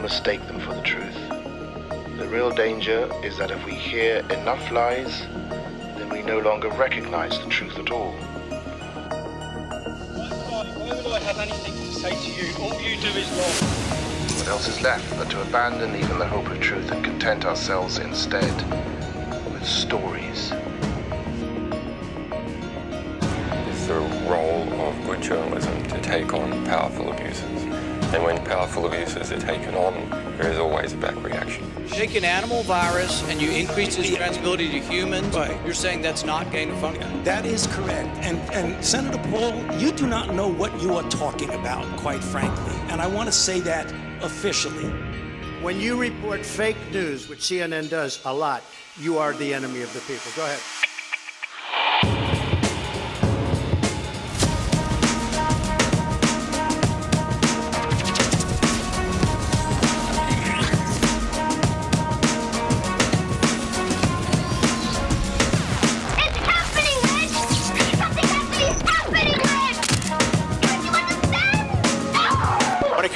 Mistake them for the truth. The real danger is that if we hear enough lies, then we no longer recognize the truth at all. Why would I have anything to say to you? All you do is lie. What else is left but to abandon even the hope of truth and content ourselves instead with stories? It's the role of good journalism to take on powerful abuses. And when powerful abuses are taken on, there is always a back reaction. Take an animal virus and you increase its transmissibility to humans. Right. You're saying that's not gain of function? That is correct. And Senator Paul, you do not know what you are talking about, quite frankly. And I want to say that officially. When you report fake news, which CNN does a lot, you are the enemy of the people. Go ahead.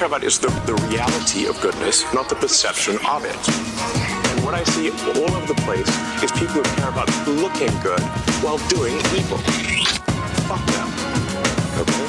About is the reality of goodness, not the perception of it. And what I see all over the place is people who care about looking good while doing evil. Fuck them. Okay?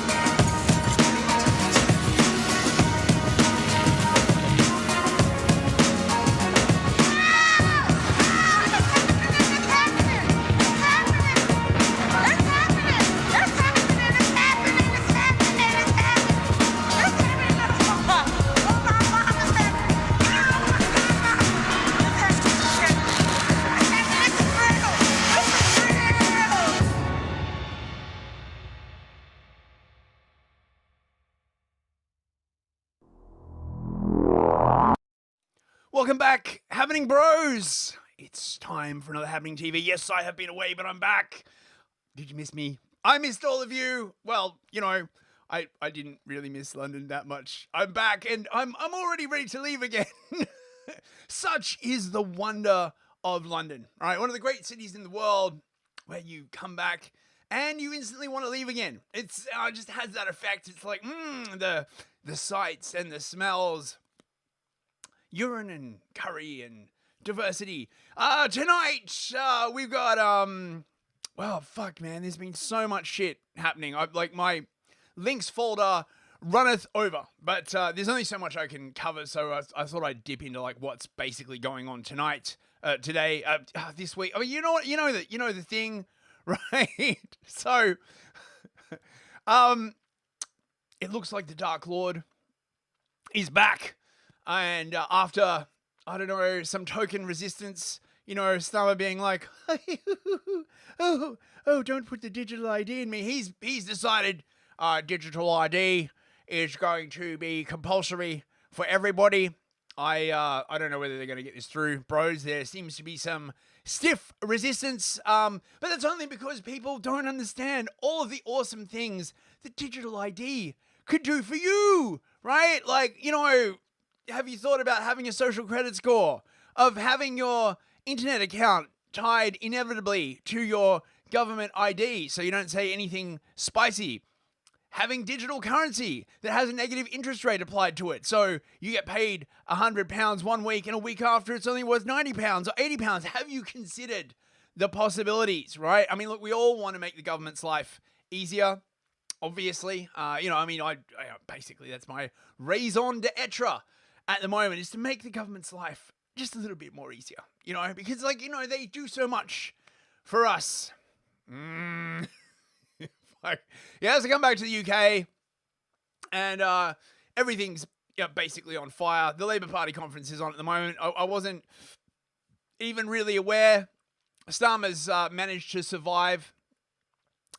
Welcome back, Habbening Bros. It's time for another Habbening TV. Yes, I have been away, but I'm back. Did you miss me? I missed all of you. Well, you know, I didn't really miss London that much. I'm back and I'm already ready to leave again. Such is the wonder of London, all right? One of the great cities in the world where you come back and you instantly want to leave again. It's just has that effect. It's like, the sights and the smells, urine and curry and diversity. Tonight, we've got, well, fuck, man, there's been so much shit happening. My links folder runneth over, but there's only so much I can cover, so I thought I'd dip into like what's basically going on tonight, today, this week. I mean, you know the thing, right? So, it looks like the Dark Lord is back, and after, I don't know, some token resistance, you know, Starmer being like, oh, don't put the digital ID in me. He's decided digital ID is going to be compulsory for everybody. I don't know whether they're going to get this through, bros. There seems to be some stiff resistance, but that's only because people don't understand all of the awesome things that digital ID could do for you, right? Like, you know, have you thought about having a social credit score, of having your internet account tied inevitably to your government ID so you don't say anything spicy? Having digital currency that has a negative interest rate applied to it. So you get paid £100 one week and a week after it's only worth £90 or £80. Have you considered the possibilities, right? I mean, look, we all want to make the government's life easier, obviously. You know, I mean, I basically, that's my raison d'etre at the moment, is to make the government's life just a little bit more easier, you know, because, like, you know, they do so much for us. Yeah, so I come back to the UK, and everything's basically on fire. The Labour Party conference is on at the moment. I wasn't even really aware. Starmer's managed to survive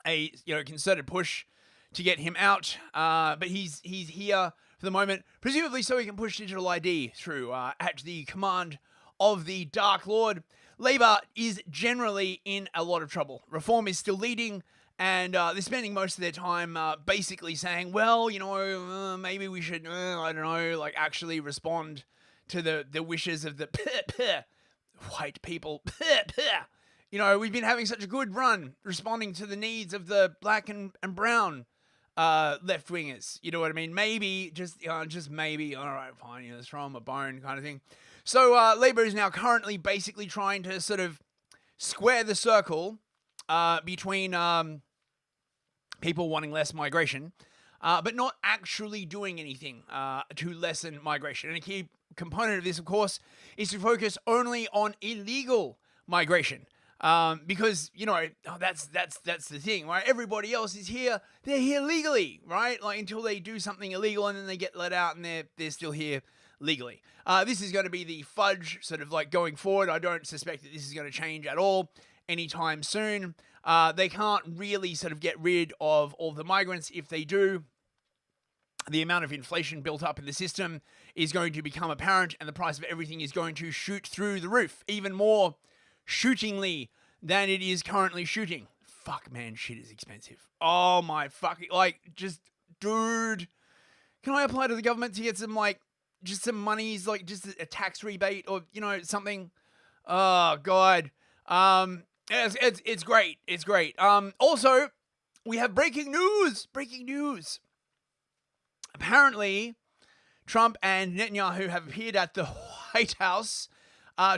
a concerted push to get him out, but he's here for the moment, presumably so he can push digital ID through at the command of the Dark Lord. Labour is generally in a lot of trouble. Reform is still leading. And they're spending most of their time basically saying, well, you know, maybe we should, I don't know, like actually respond to the wishes of the white people. You know, we've been having such a good run responding to the needs of the black and brown left-wingers. You know what I mean? Maybe, just maybe, all right, fine, let's throw them a bone kind of thing. So Labour is now currently basically trying to sort of square the circle between people wanting less migration, but not actually doing anything to lessen migration. And a key component of this, of course, is to focus only on illegal migration, because, you know, that's the thing, right? Everybody else is here; they're here legally, right? Like, until they do something illegal and then they get let out and they're still here legally. This is going to be the fudge sort of like going forward. I don't suspect that this is going to change at all anytime soon. They can't really sort of get rid of all the migrants. If they do, the amount of inflation built up in the system is going to become apparent, and the price of everything is going to shoot through the roof, even more shootingly than it is currently shooting. Fuck, man, shit is expensive. Oh my fucking, like, just, dude, can I apply to the government to get some, like, just some monies, like, just a tax rebate or, you know, something? Oh, God. It's great. It's great. Also, we have breaking news. Breaking news. Apparently, Trump and Netanyahu have appeared at the White House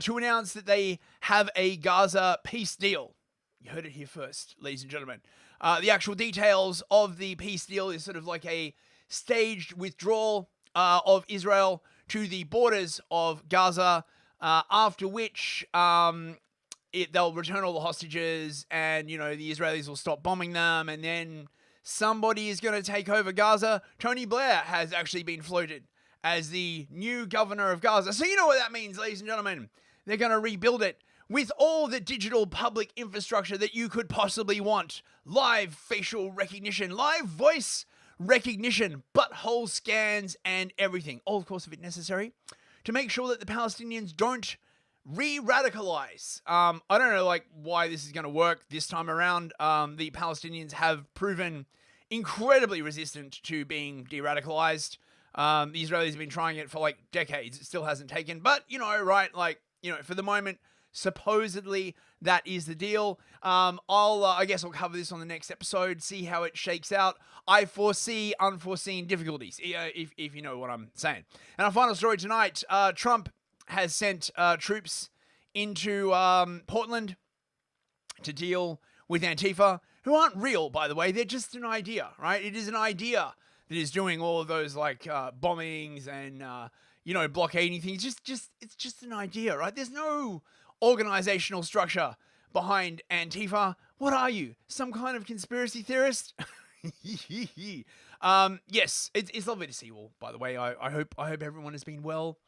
to announce that they have a Gaza peace deal. You heard it here first, ladies and gentlemen. The actual details of the peace deal is sort of like a staged withdrawal of Israel to the borders of Gaza, after which they'll return all the hostages, and, you know, the Israelis will stop bombing them, and then somebody is going to take over Gaza. Tony Blair has actually been floated as the new governor of Gaza. So you know what that means, ladies and gentlemen. They're going to rebuild it with all the digital public infrastructure that you could possibly want. Live facial recognition, live voice recognition, butthole scans, and everything. All, of course, if it's necessary, to make sure that the Palestinians don't re-radicalize. I don't know like why this is going to work this time around. The Palestinians have proven incredibly resistant to being de-radicalized. The Israelis have been trying it for like decades. It still hasn't taken. But, you know, right, like, you know, for the moment, supposedly that is the deal. I guess I'll cover this on the next episode, see how it shakes out. I foresee unforeseen difficulties, if you know what I'm saying. And our final story tonight, Trump has sent troops into Portland to deal with Antifa, who aren't real, by the way. They're just an idea, right? It is an idea that is doing all of those like bombings and you know, blockading things. It's just an idea, right? There's no organizational structure behind Antifa. What are you? Some kind of conspiracy theorist? Yes, it's lovely to see you all, by the way. I hope everyone has been well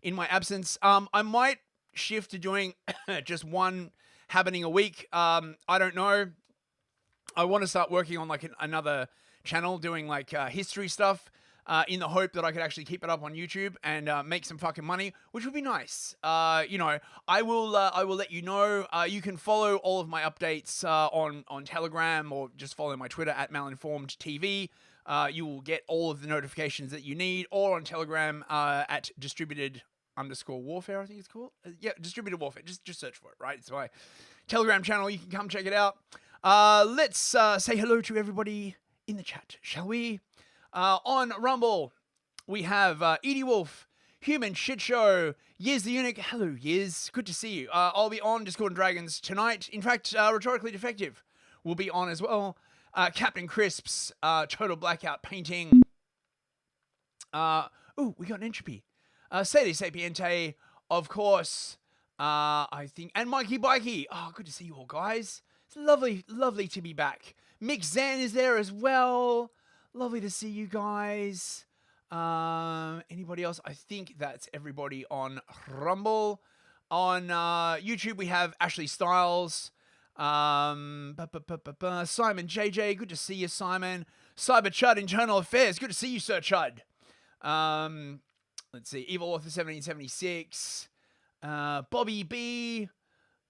in my absence. I might shift to doing just one Habbening a week. I don't know. I want to start working on like another channel doing like history stuff in the hope that I could actually keep it up on YouTube and make some fucking money, which would be nice. You know, I will let you know. You can follow all of my updates on Telegram or just follow my Twitter at malinformedtv. You will get all of the notifications that you need, or on Telegram at distributed_warfare, I think it's called. Yeah, distributed warfare. Just search for it, right? It's my Telegram channel. You can come check it out. Let's say hello to everybody in the chat, shall we? On Rumble, we have Edie Wolf, Human Shit Show, Yiz the Eunuch. Hello, Yiz. Good to see you. I'll be on Discord and Dragons tonight. In fact, Rhetorically Defective will be on as well. Captain Crisps, Total Blackout Painting. We got an Entropy. Sadie Sapiente, of course. I think, and Mikey Bikey. Oh, good to see you all, guys. It's lovely to be back. Mick Zan is there as well. Lovely to see you guys. Anybody else? I think that's everybody on Rumble. On YouTube, we have Ashley Styles. Simon JJ, good to see you, Simon. Cyber Chud, Internal Affairs, good to see you, Sir Chud. Let's see, Evil Author 1776. Bobby B.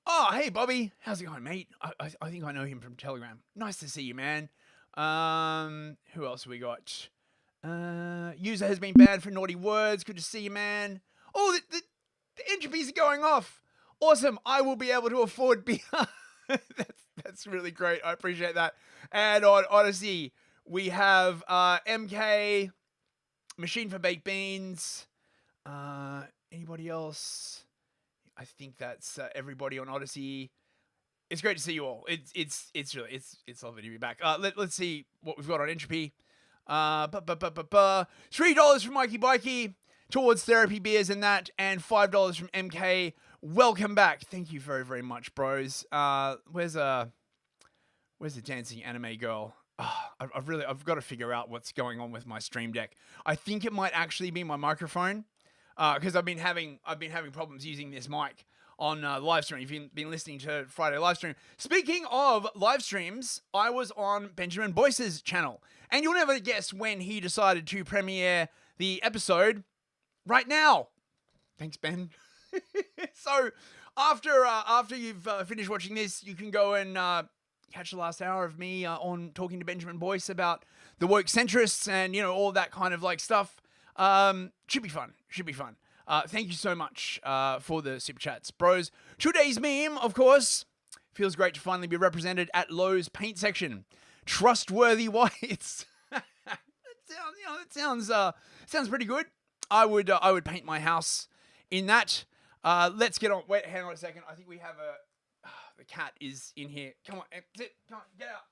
Oh, hey, Bobby. How's it going, mate? I think I know him from Telegram. Nice to see you, man. Who else have we got? User has been banned for naughty words. Good to see you, man. Oh, the entropies are going off. Awesome. I will be able to afford beer. That's really great. I appreciate that. And on Odyssey, we have MK, Machine for Baked Beans. Anybody else? I think that's everybody on Odyssey. It's great to see you all. It's really lovely to be back. Let's see what we've got on Entropy. $3 from Mikey Bikey towards therapy beers and that, and $5 from MK. Welcome back. Thank you very, very much, bros. Where's the dancing anime girl? I've got to figure out what's going on with my Stream Deck. I think it might actually be my microphone, because I've been having problems using this mic on live stream. If you've been listening to Friday live stream. Speaking of live streams, I was on Benjamin Boyce's channel, and you'll never guess when he decided to premiere the episode. Right now. Thanks, Ben. So after you've finished watching this, you can go and catch the last hour of me on talking to Benjamin Boyce about the woke centrists and, you know, all that kind of like stuff. Should be fun. Thank you so much for the super chats, bros. Today's meme, of course, feels great to finally be represented at Lowe's paint section. Trustworthy whites. That sounds pretty good. I would paint my house in that. Let's get on. Wait, hang on a second. I think we have the cat is in here. Come on, sit. Come on, get out.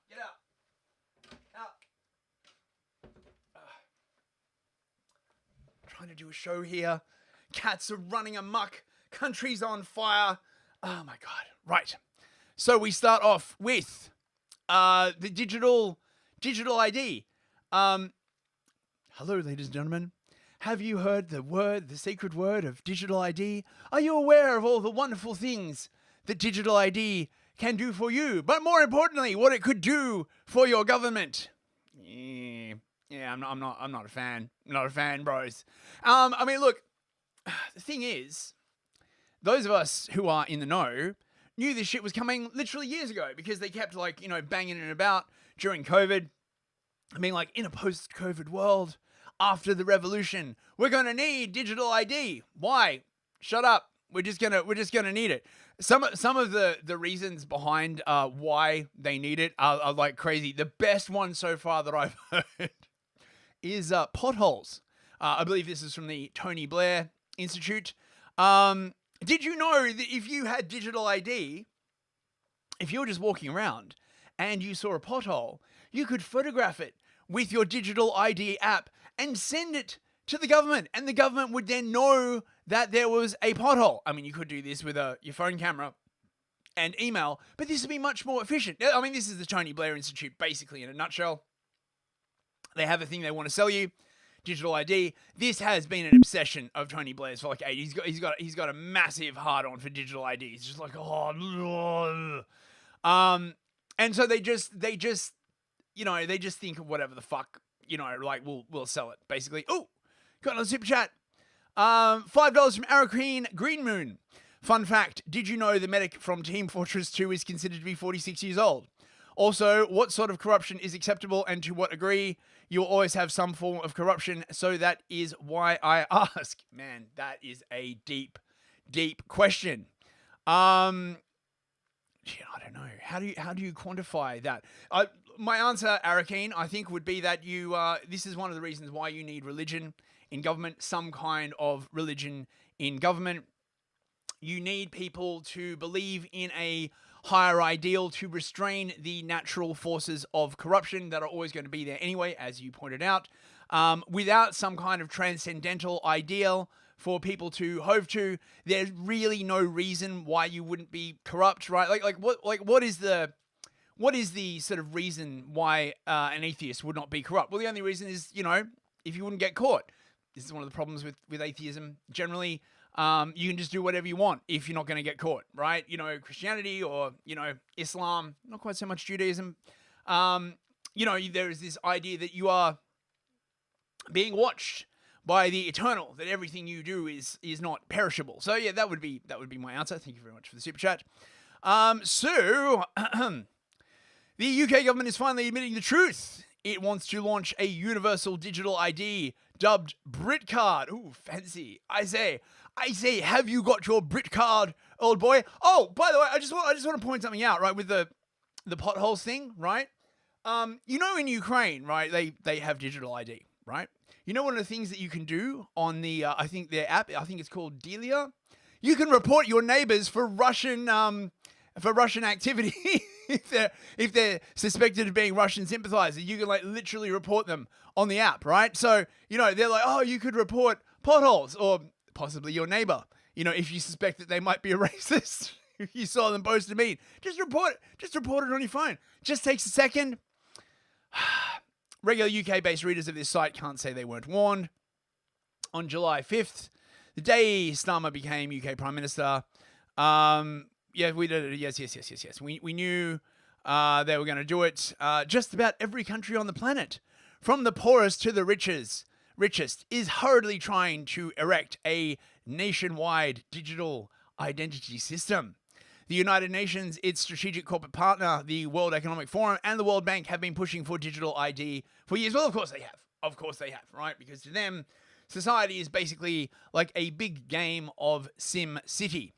Trying to do a show here. Cats are running amok. Country's on fire. Oh my god. Right. So we start off with the digital ID. Hello, ladies and gentlemen. Have you heard the sacred word of digital ID? Are you aware of all the wonderful things that digital ID can do for you? But more importantly, what it could do for your government. Yeah, I'm not a fan. I'm not a fan, bros. I mean, look, the thing is those of us who are in the know knew this shit was coming literally years ago because they kept banging it about during COVID. I mean, like, in a post-COVID world, after the revolution, we're going to need digital ID. Why? Shut up. We're just gonna need it. Some of the reasons behind why they need it are like crazy. The best one so far that I've heard is potholes. I believe this is from the Tony Blair Institute. Did you know that if you had digital ID, if you were just walking around and you saw a pothole, you could photograph it with your digital ID app and send it to the government, and the government would then know that there was a pothole. I mean, you could do this with your phone camera and email, but this would be much more efficient. I mean, this is the Tony Blair Institute, basically, in a nutshell. They have a thing they want to sell you, digital ID. This has been an obsession of Tony Blair's for like 8 years. He's got a massive hard-on for digital ID. He's just like, and so they just think of whatever the fuck, like we'll sell it, basically. Oh, got another super chat. $5 from Araqueen Green Moon. Fun fact, did you know the medic from Team Fortress 2 is considered to be 46 years old? Also, what sort of corruption is acceptable and to what degree? You'll always have some form of corruption, so that is why I ask. Man, that is a deep, deep question. I don't know. How do you quantify that? My answer, Araqueen, I think would be that this is one of the reasons why you need religion in government, some kind of religion in government. You need people to believe in a higher ideal to restrain the natural forces of corruption that are always going to be there anyway, as you pointed out. Without some kind of transcendental ideal for people to hove to, there's really no reason why you wouldn't be corrupt, right? What is the sort of reason why an atheist would not be corrupt? Well, the only reason is, if you wouldn't get caught. This is one of the problems with atheism generally. You can just do whatever you want if you're not going to get caught, right? Christianity or, Islam, not quite so much Judaism. There is this idea that you are being watched by the eternal, that everything you do is not perishable. So yeah, that would be my answer. Thank you very much for the super chat. The UK government is finally admitting the truth. It wants to launch a universal digital ID dubbed Brit Card. Ooh, fancy. I say, have you got your Brit Card, old boy? Oh, by the way, I just want to point something out, right, with the potholes thing, right? In Ukraine, right, they have digital ID, right? One of the things that you can do on the, I think their app, I think it's called Delia, you can report your neighbors for Russian activity. if they're suspected of being Russian sympathizers, you can literally report them on the app, right? So, they're like, oh, you could report potholes or possibly your neighbor, if you suspect that they might be a racist. If you saw them post a meme, just report it on your phone. Just takes a second. Regular UK-based readers of this site can't say they weren't warned. On July 5th, the day Starmer became UK Prime Minister, yeah, we did it. Yes. We knew they were going to do it. Just about every country on the planet, from the poorest to the richest, is hurriedly trying to erect a nationwide digital identity system. The United Nations, its strategic corporate partner, the World Economic Forum, and the World Bank have been pushing for digital ID for years. Well, of course they have, right? Because to them, society is basically like a big game of Sim City.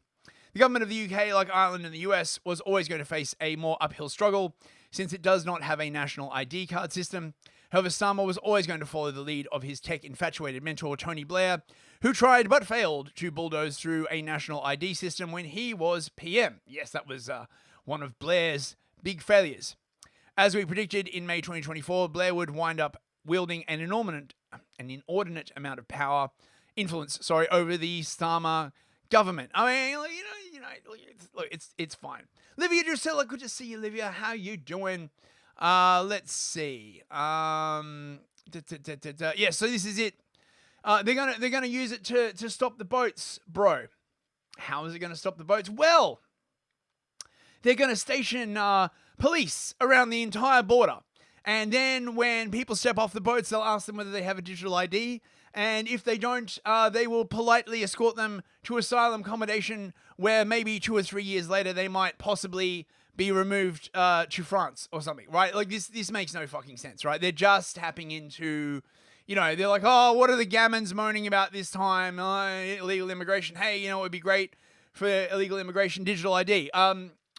The government of the UK, like Ireland and the US, was always going to face a more uphill struggle since it does not have a national ID card system. However, Starmer was always going to follow the lead of his tech-infatuated mentor, Tony Blair, who tried but failed to bulldoze through a national ID system when he was PM. Yes, that was one of Blair's big failures. As we predicted in May 2024, Blair would wind up wielding an inordinate amount of influence over the Starmer government. I mean, it's fine. Livia Drusilla, good to see you, Livia. How you doing? Let's see. Yeah, so this is it. They're gonna use it to stop the boats, bro. How is it gonna stop the boats? Well, they're gonna station police around the entire border, And then when people step off the boats, they'll ask them whether they have a digital ID. And if they don't, they will politely escort them to asylum accommodation where maybe 2 or 3 years later they might possibly be removed to France or something, right? Like this makes no fucking sense, right? They're just tapping into, they're like, oh, what are the gammons moaning about this time? Illegal immigration. Hey, it would be great for illegal immigration, digital ID.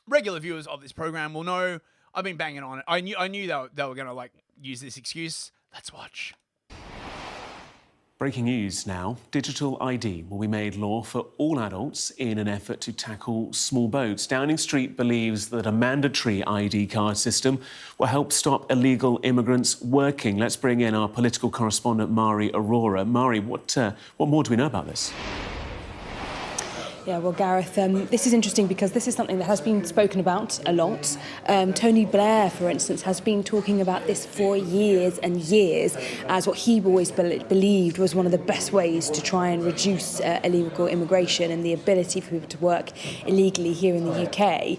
Regular viewers of this program will know I've been banging on it. I knew they were going to use this excuse. Let's watch. Breaking news now. Digital ID will be made law for all adults in an effort to tackle small boats. Downing Street believes that a mandatory ID card system will help stop illegal immigrants working. Let's bring in our political correspondent, Mari Aurora. Mari, what more do we know about this? Yeah, well, Gareth, this is interesting because this is something that has been spoken about a lot. Tony Blair, for instance, has been talking about this for years and years as what he always believed was one of the best ways to try and reduce illegal immigration and the ability for people to work illegally here in the UK.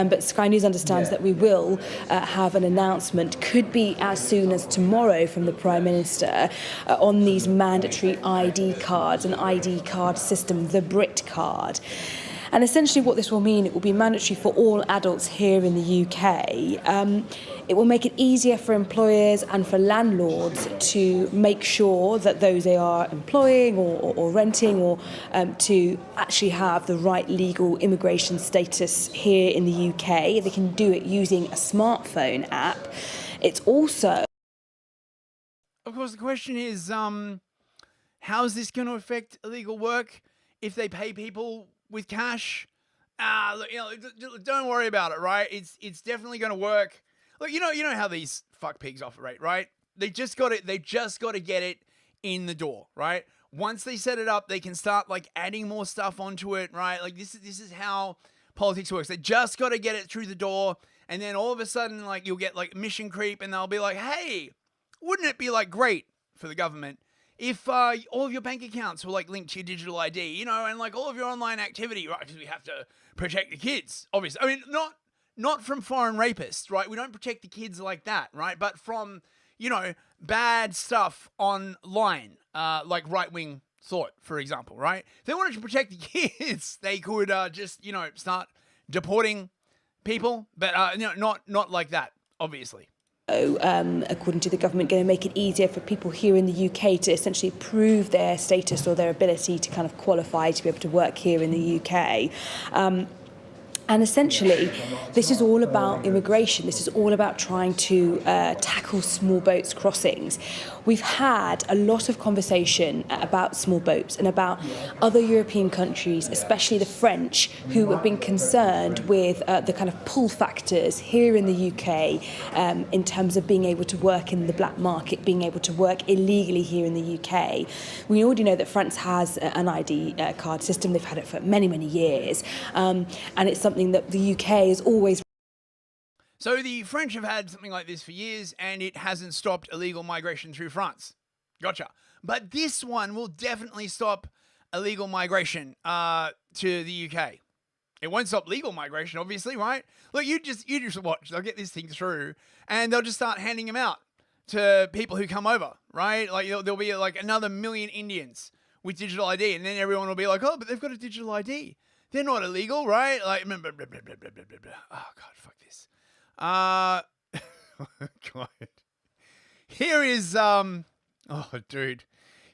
But Sky News understands that we will have an announcement, could be as soon as tomorrow, from the Prime Minister on these mandatory ID cards, an ID card system, the Brit card. And essentially what this will mean, it will be mandatory for all adults here in the UK. It will make it easier for employers and for landlords to make sure that those they are employing or renting or to actually have the right legal immigration status here in the UK. They can do it using a smartphone app. It's also... Of course, the question is, how is this going to affect illegal work if they pay people with cash? Look, don't worry about it, right? It's definitely going to work. Look, you know how these fuck pigs operate, right? They just got to get it in the door, right? Once they set it up, they can start adding more stuff onto it, right? Like this is how politics works. They just got to get it through the door, and then all of a sudden, you'll get mission creep, and they'll be like, hey, wouldn't it be great for the government if all of your bank accounts were linked to your digital ID, and all of your online activity, right? Because we have to protect the kids, obviously. I mean, not from foreign rapists, right? We don't protect the kids like that, right? But from, bad stuff online, like right-wing thought, for example, right? If they wanted to protect the kids, they could just, start deporting people, but not like that, obviously. According to the government, going to make it easier for people here in the UK to essentially prove their status or their ability to kind of qualify to be able to work here in the UK. And essentially, this is all about immigration. This is all about trying to tackle small boats crossings. We've had a lot of conversation about small boats and about other European countries, especially the French, who have been concerned with the kind of pull factors here in the UK in terms of being able to work in the black market, being able to work illegally here in the UK. We already know that France has an ID card system. They've had it for many, many years. And it's something that the UK is always... So the French have had something like this for years, and it hasn't stopped illegal migration through France. Gotcha. But this one will definitely stop illegal migration to the UK. It won't stop legal migration, obviously, right? Look, you just watch. They'll get this thing through, and they'll just start handing them out to people who come over, right? There'll be another 1 million Indians with digital ID, and then everyone will be like, oh, but they've got a digital ID. They're not illegal, right? Blah, blah, blah, blah, blah, blah, blah. Oh, God, fuck this. God. Here is,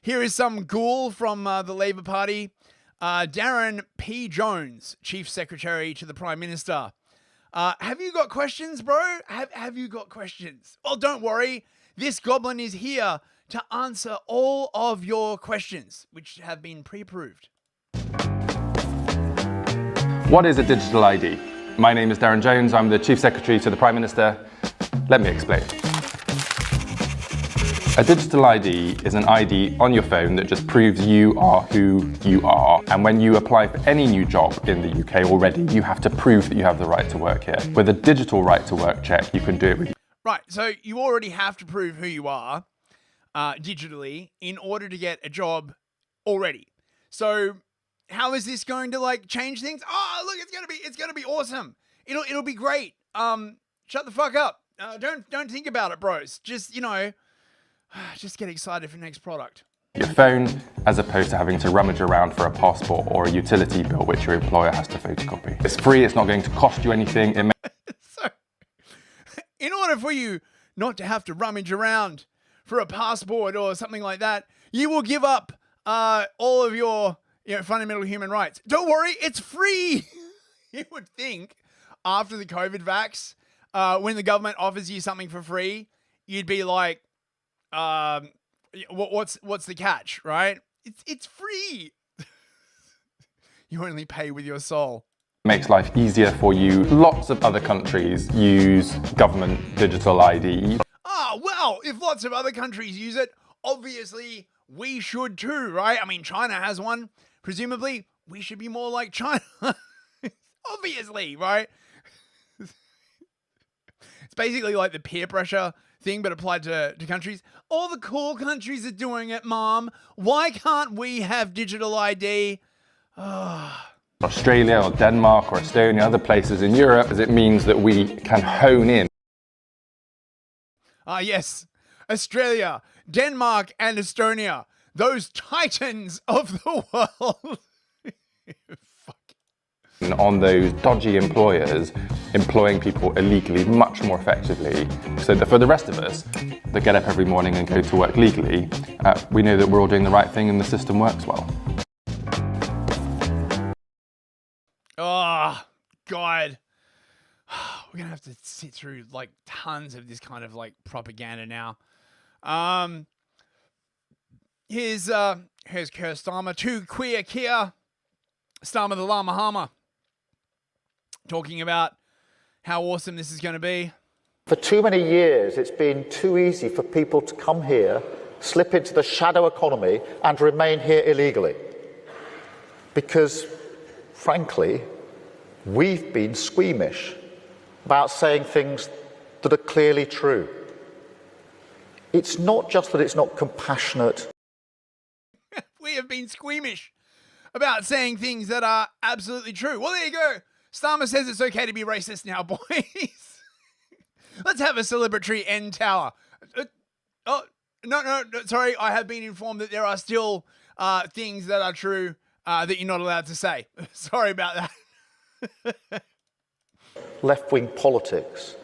Here is some ghoul from the Labour Party. Darren P. Jones, Chief Secretary to the Prime Minister. Have you got questions, bro? Have you got questions? Well, don't worry. This goblin is here to answer all of your questions, which have been pre-approved. What is a digital ID? My name is Darren Jones. I'm the Chief Secretary to the Prime Minister. Let me explain. A digital ID is an ID on your phone that just proves you are who you are. And when you apply for any new job in the UK already, you have to prove that you have the right to work here. With a digital right to work check, you can do it with... Right, so you already have to prove who you are digitally in order to get a job already. So how is this going to change things? Oh, look, it's gonna be awesome. It'll be great. Shut the fuck up. Don't think about it, bros. Just, just get excited for the next product. Your phone, as opposed to having to rummage around for a passport or a utility bill which your employer has to photocopy. It's free, it's not going to cost you anything. So, in order for you not to have to rummage around for a passport or something like that, you will give up all of your fundamental human rights. Don't worry, it's free. You would think after the COVID vax, when the government offers you something for free, you'd be like, what's the catch, right? It's free. You only pay with your soul. Makes life easier for you. Lots of other countries use government digital ID. Well, if lots of other countries use it, obviously we should too, right? I mean, China has one. Presumably, we should be more like China. Obviously, right? It's basically like the peer pressure thing, but applied to countries. All the cool countries are doing it, Mom. Why can't we have digital ID? Australia or Denmark or Estonia, other places in Europe, as it means that we can hone in. Yes. Australia, Denmark, and Estonia. Those titans of the world. Fuck. On those dodgy employers employing people illegally much more effectively, so that for the rest of us that get up every morning and go to work legally, we know that we're all doing the right thing and the system works well. Oh, God. We're going to have to sit through like tons of this kind of like propaganda now. Here's Keir Starmer, too queer Keir Starmer the Llama Hammer, talking about how awesome this is going to be. For too many years, it's been too easy for people to come here, slip into the shadow economy and remain here illegally. Because, frankly, we've been squeamish about saying things that are clearly true. It's not just that it's not compassionate. We have been squeamish about saying things that are absolutely true. Well, there you go. Starmer says it's okay to be racist now, boys. Let's have a celebratory end tower. No, sorry. I have been informed that there are still things that are true that you're not allowed to say. Sorry about that. Left-wing politics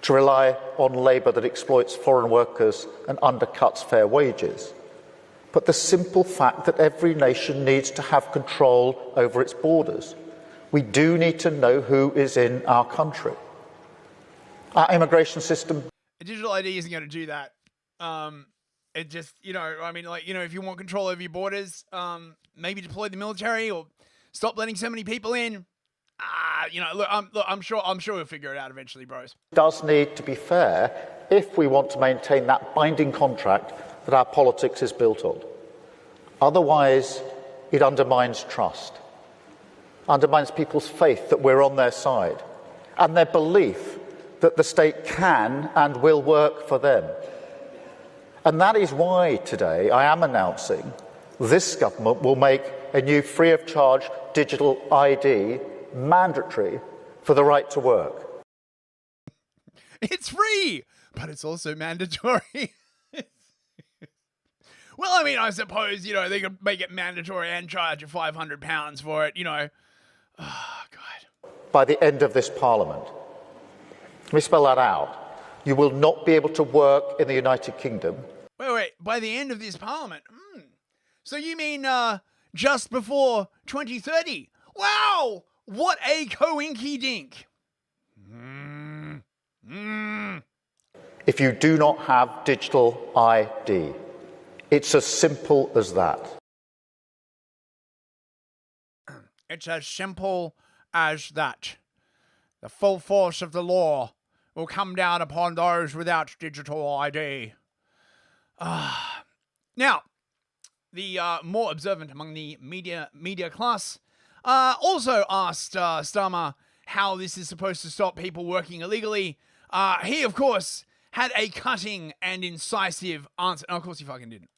to rely on labour that exploits foreign workers and undercuts fair wages. But the simple fact that every nation needs to have control over its borders. We do need to know who is in our country. Our immigration system... A digital ID isn't going to do that. It just, if you want control over your borders, maybe deploy the military or stop letting so many people in. I'm sure we'll figure it out eventually, bros. It does need to be fair if we want to maintain that binding contract that our politics is built on. Otherwise, it undermines trust, undermines people's faith that we're on their side, and their belief that the state can and will work for them. And that is why today I am announcing this government will make a new free-of-charge digital ID mandatory for the right to work. It's free, but it's also mandatory. Well, I mean, I suppose, they could make it mandatory and charge you £500 for it, Oh, God. By the end of this Parliament, let me spell that out. You will not be able to work in the United Kingdom. Wait, by the end of this Parliament? So you mean just before 2030? Wow! What a coinky-dink. If you do not have digital ID, it's as simple as that. It's as simple as that. The full force of the law will come down upon those without digital ID. Now, the more observant among the media class also asked Starmer how this is supposed to stop people working illegally. He, of course, had a cutting and incisive answer. And of course, he fucking didn't.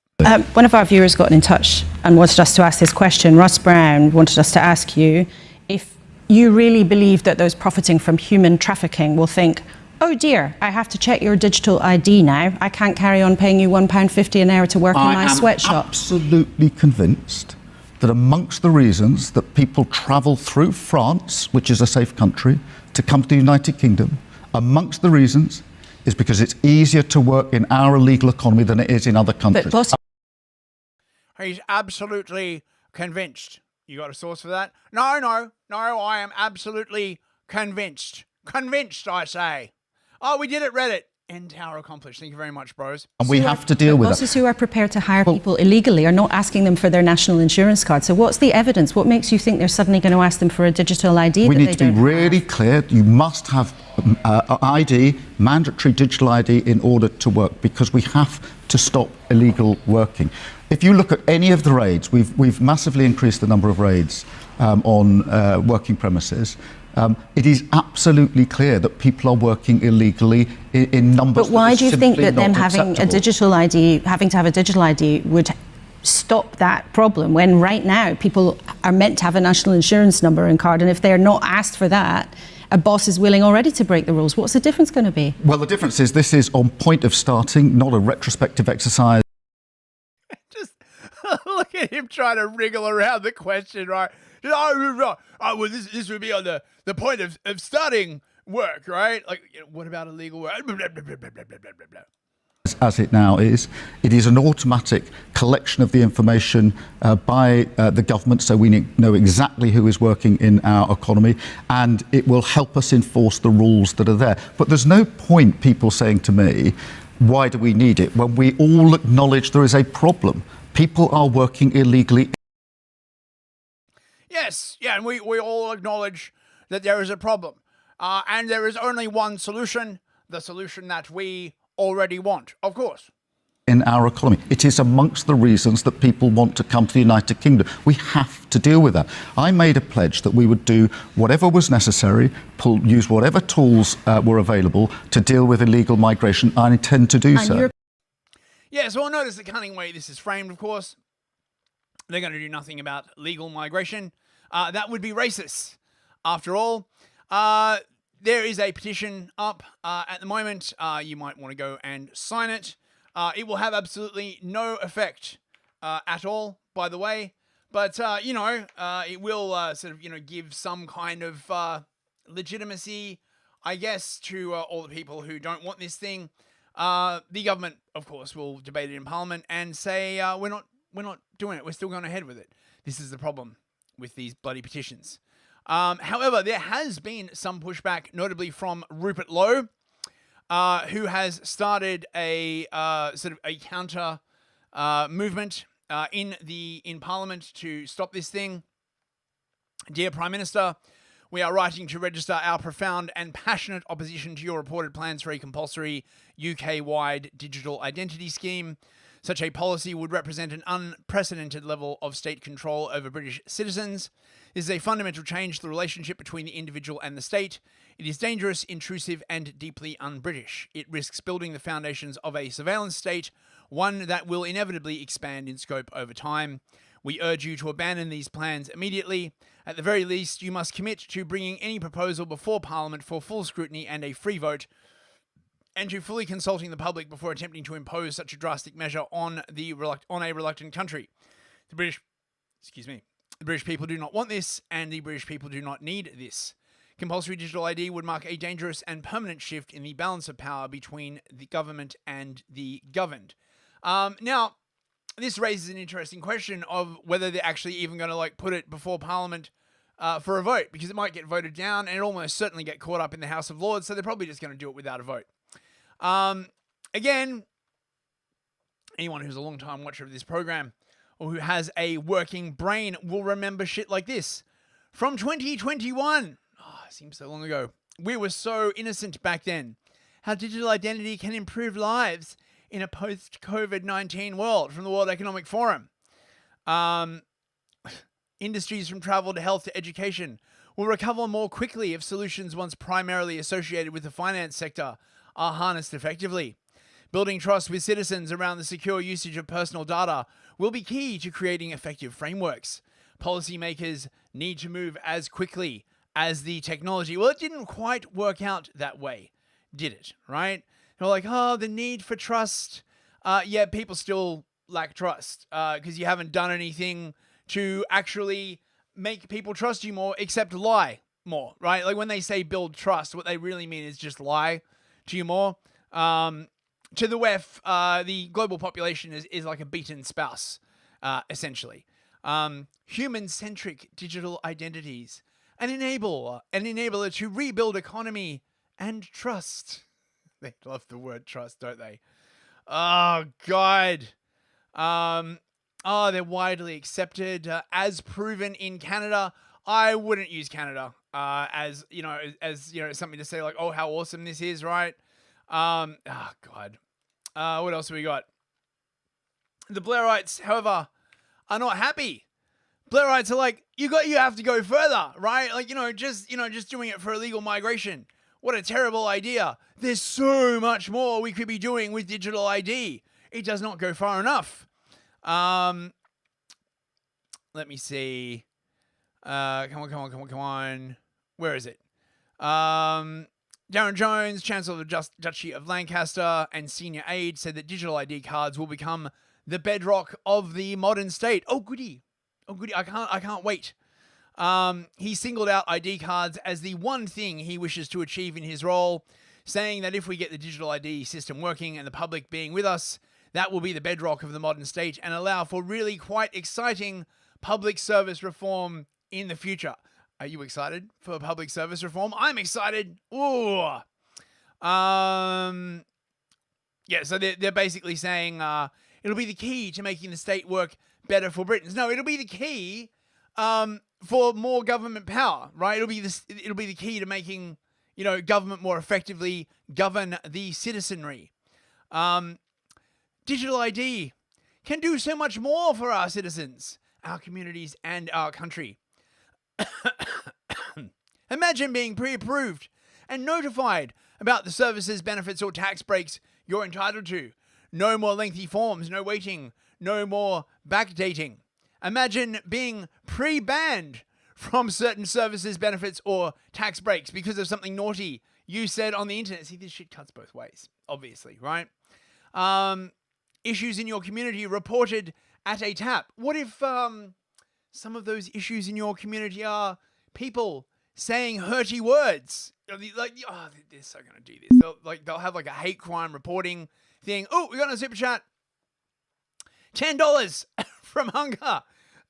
One of our viewers got in touch and wanted us to ask this question. Russ Brown wanted us to ask you if you really believe that those profiting from human trafficking will think, oh dear, I have to check your digital ID now. I can't carry on paying you £1.50 an hour to work in my sweatshop. I am absolutely convinced that amongst the reasons that people travel through France, which is a safe country, to come to the United Kingdom, amongst the reasons is because it's easier to work in our illegal economy than it is in other countries. But he's absolutely convinced. You got a source for that? No, I am absolutely convinced. Convinced, I say. Oh, we did it, Reddit. End tower accomplished. Thank you very much, bros. And we have to deal with bosses who are prepared to hire people illegally are not asking them for their national insurance card. So what's the evidence? What makes you think they're suddenly going to ask them for a digital ID? We need to be really clear. You must have ID, mandatory digital ID, in order to work, because we have to stop illegal working. If you look at any of the raids, we've massively increased the number of raids on working premises. It is absolutely clear that people are working illegally in numbers. But why do you think that them having having to have a digital ID would stop that problem, when right now people are meant to have a national insurance number and card, and if they're not asked for that, a boss is willing already to break the rules? What's the difference going to be? Well, the difference is this is on point of starting, not a retrospective exercise. Just look at him trying to wriggle around the question, right? Oh, well, this would be on the point of starting work, right? Like, what about illegal work? Blah, blah, blah, blah, blah, blah, blah, blah. As it now is, it is an automatic collection of the information by the government, so we know exactly who is working in our economy, and it will help us enforce the rules that are there. But there's no point people saying to me, why do we need it, when we all acknowledge there is a problem. People are working illegally. Yes, yeah, and we all acknowledge that there is a problem. And there is only one solution, the solution that we already want, of course. In our economy. It is amongst the reasons that people want to come to the United Kingdom. We have to deal with that. I made a pledge that we would do whatever was necessary, use whatever tools were available to deal with illegal migration. I intend to do so. Yeah, so I'll notice the cunning way this is framed, of course. They're going to do nothing about legal migration. That would be racist. After all, there is a petition up at the moment. You might want to go and sign it. It will have absolutely no effect at all, by the way. But, it will sort of, give some kind of legitimacy, I guess, to all the people who don't want this thing. The government, of course, will debate it in Parliament and say, we're not doing it. We're still going ahead with it. This is the problem with these bloody petitions. However, there has been some pushback, notably from Rupert Lowe, who has started a sort of a counter movement in Parliament to stop this thing. Dear Prime Minister, we are writing to register our profound and passionate opposition to your reported plans for a compulsory UK-wide digital identity scheme. Such a policy would represent an unprecedented level of state control over British citizens. This is a fundamental change to the relationship between the individual and the state. It is dangerous, intrusive, and deeply un-British. It risks building the foundations of a surveillance state, one that will inevitably expand in scope over time. We urge you to abandon these plans immediately. At the very least, you must commit to bringing any proposal before Parliament for full scrutiny and a free vote, and to fully consulting the public before attempting to impose such a drastic measure on a reluctant country. The British people do not want this, and the British people do not need this. Compulsory digital ID would mark a dangerous and permanent shift in the balance of power between the government and the governed. Now, this raises an interesting question of whether they're actually even going to put it before Parliament for a vote, because it might get voted down and it almost certainly get caught up in the House of Lords, so they're probably just going to do it without a vote. Again, anyone who's a long-time watcher of this program or who has a working brain will remember shit like this. From 2021, seems so long ago, we were so innocent back then. How digital identity can improve lives in a post-COVID-19 world, from the World Economic Forum. Industries from travel to health to education will recover more quickly if solutions once primarily associated with the finance sector are harnessed effectively. Building trust with citizens around the secure usage of personal data will be key to creating effective frameworks. Policymakers need to move as quickly as the technology. Well, it didn't quite work out that way, did it, right? They're like, oh, the need for trust. Yeah, people still lack trust because you haven't done anything to actually make people trust you more except lie more, right? Like when they say build trust, what they really mean is just lie to you more. To the WEF, the global population is like a beaten spouse, essentially. Human-centric digital identities, an enabler to rebuild economy and trust. They love the word trust, don't they? Oh, God. They're widely accepted as proven in Canada. I wouldn't use Canada as something to say like, oh, how awesome this is, right? God. What else have we got? The Blairites, however, are not happy. Blairites are like, you have to go further, right? Like, just doing it for illegal migration. What a terrible idea. There's so much more we could be doing with digital ID. It does not go far enough. Let me see. Come on. Where is it? Darren Jones, Chancellor of the Duchy of Lancaster and senior aide, said that digital ID cards will become the bedrock of the modern state. Oh, goody. I can't wait. He singled out ID cards as the one thing he wishes to achieve in his role, saying that if we get the digital ID system working and the public being with us, that will be the bedrock of the modern state and allow for really quite exciting public service reform in the future. Are you excited for public service reform? I'm excited. Ooh. Yeah, so they're basically saying it'll be the key to making the state work better for Britons. No, it'll be the key for more government power, right? It'll be the key to making, government more effectively govern the citizenry. Digital ID can do so much more for our citizens, our communities, and our country. Imagine being pre-approved and notified about the services, benefits, or tax breaks you're entitled to. No more lengthy forms, no waiting, no more backdating. Imagine being pre-banned from certain services, benefits, or tax breaks because of something naughty you said on the internet. See, this shit cuts both ways, obviously, right? Issues in your community reported at a tap. What if some of those issues in your community are people saying hurty words? Like, oh, they're so gonna do this. They'll have like a hate crime reporting thing. Oh, we got a super chat. $10 from Hunger.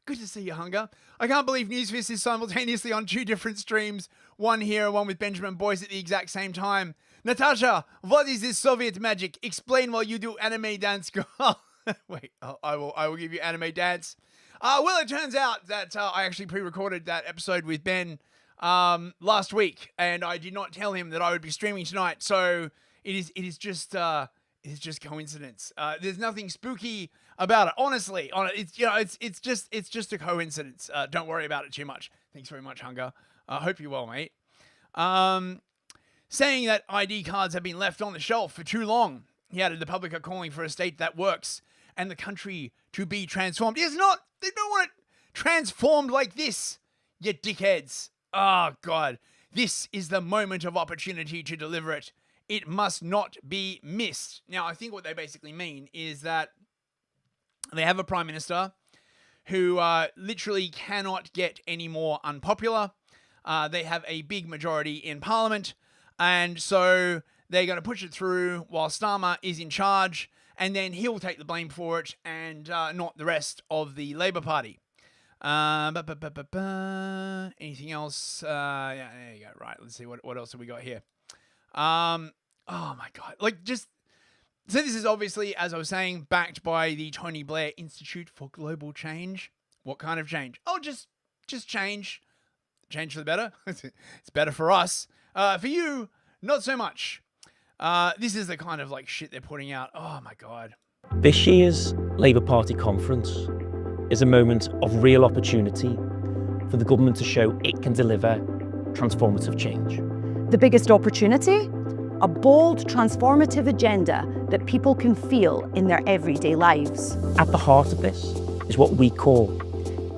Good to see you, Hunger. I can't believe Newsfist is simultaneously on 2 different streams. One here and one with Benjamin Boyce at the exact same time. Natasha, what is this Soviet magic? Explain while you do anime dance, girl. Wait, I will give you anime dance. Well, it turns out that I actually pre-recorded that episode with Ben last week, and I did not tell him that I would be streaming tonight. So it is just coincidence. There's nothing spooky about it, honestly. It's just a coincidence. Don't worry about it too much. Thanks very much, Hunger. Hope you're well, mate. Saying that ID cards have been left on the shelf for too long. He added, the public are calling for a state that works and the country to be transformed. It's not. They don't want it transformed like this, you dickheads. Oh, God. This is the moment of opportunity to deliver it. It must not be missed. Now, I think what they basically mean is that they have a prime minister who literally cannot get any more unpopular. They have a big majority in parliament, and so they're going to push it through while Starmer is in charge, and then he'll take the blame for it and not the rest of the Labour Party. Anything else? Yeah, there you go. Right, let's see what else have we got here. Oh my God. So this is obviously, as I was saying, backed by the Tony Blair Institute for Global Change. What kind of change? Oh, just change. Change for the better. It's better for us. For you, not so much. This is the kind of shit they're putting out. Oh my God. This year's Labour Party conference is a moment of real opportunity for the government to show it can deliver transformative change. The biggest opportunity? A bold, transformative agenda that people can feel in their everyday lives. At the heart of this is what we call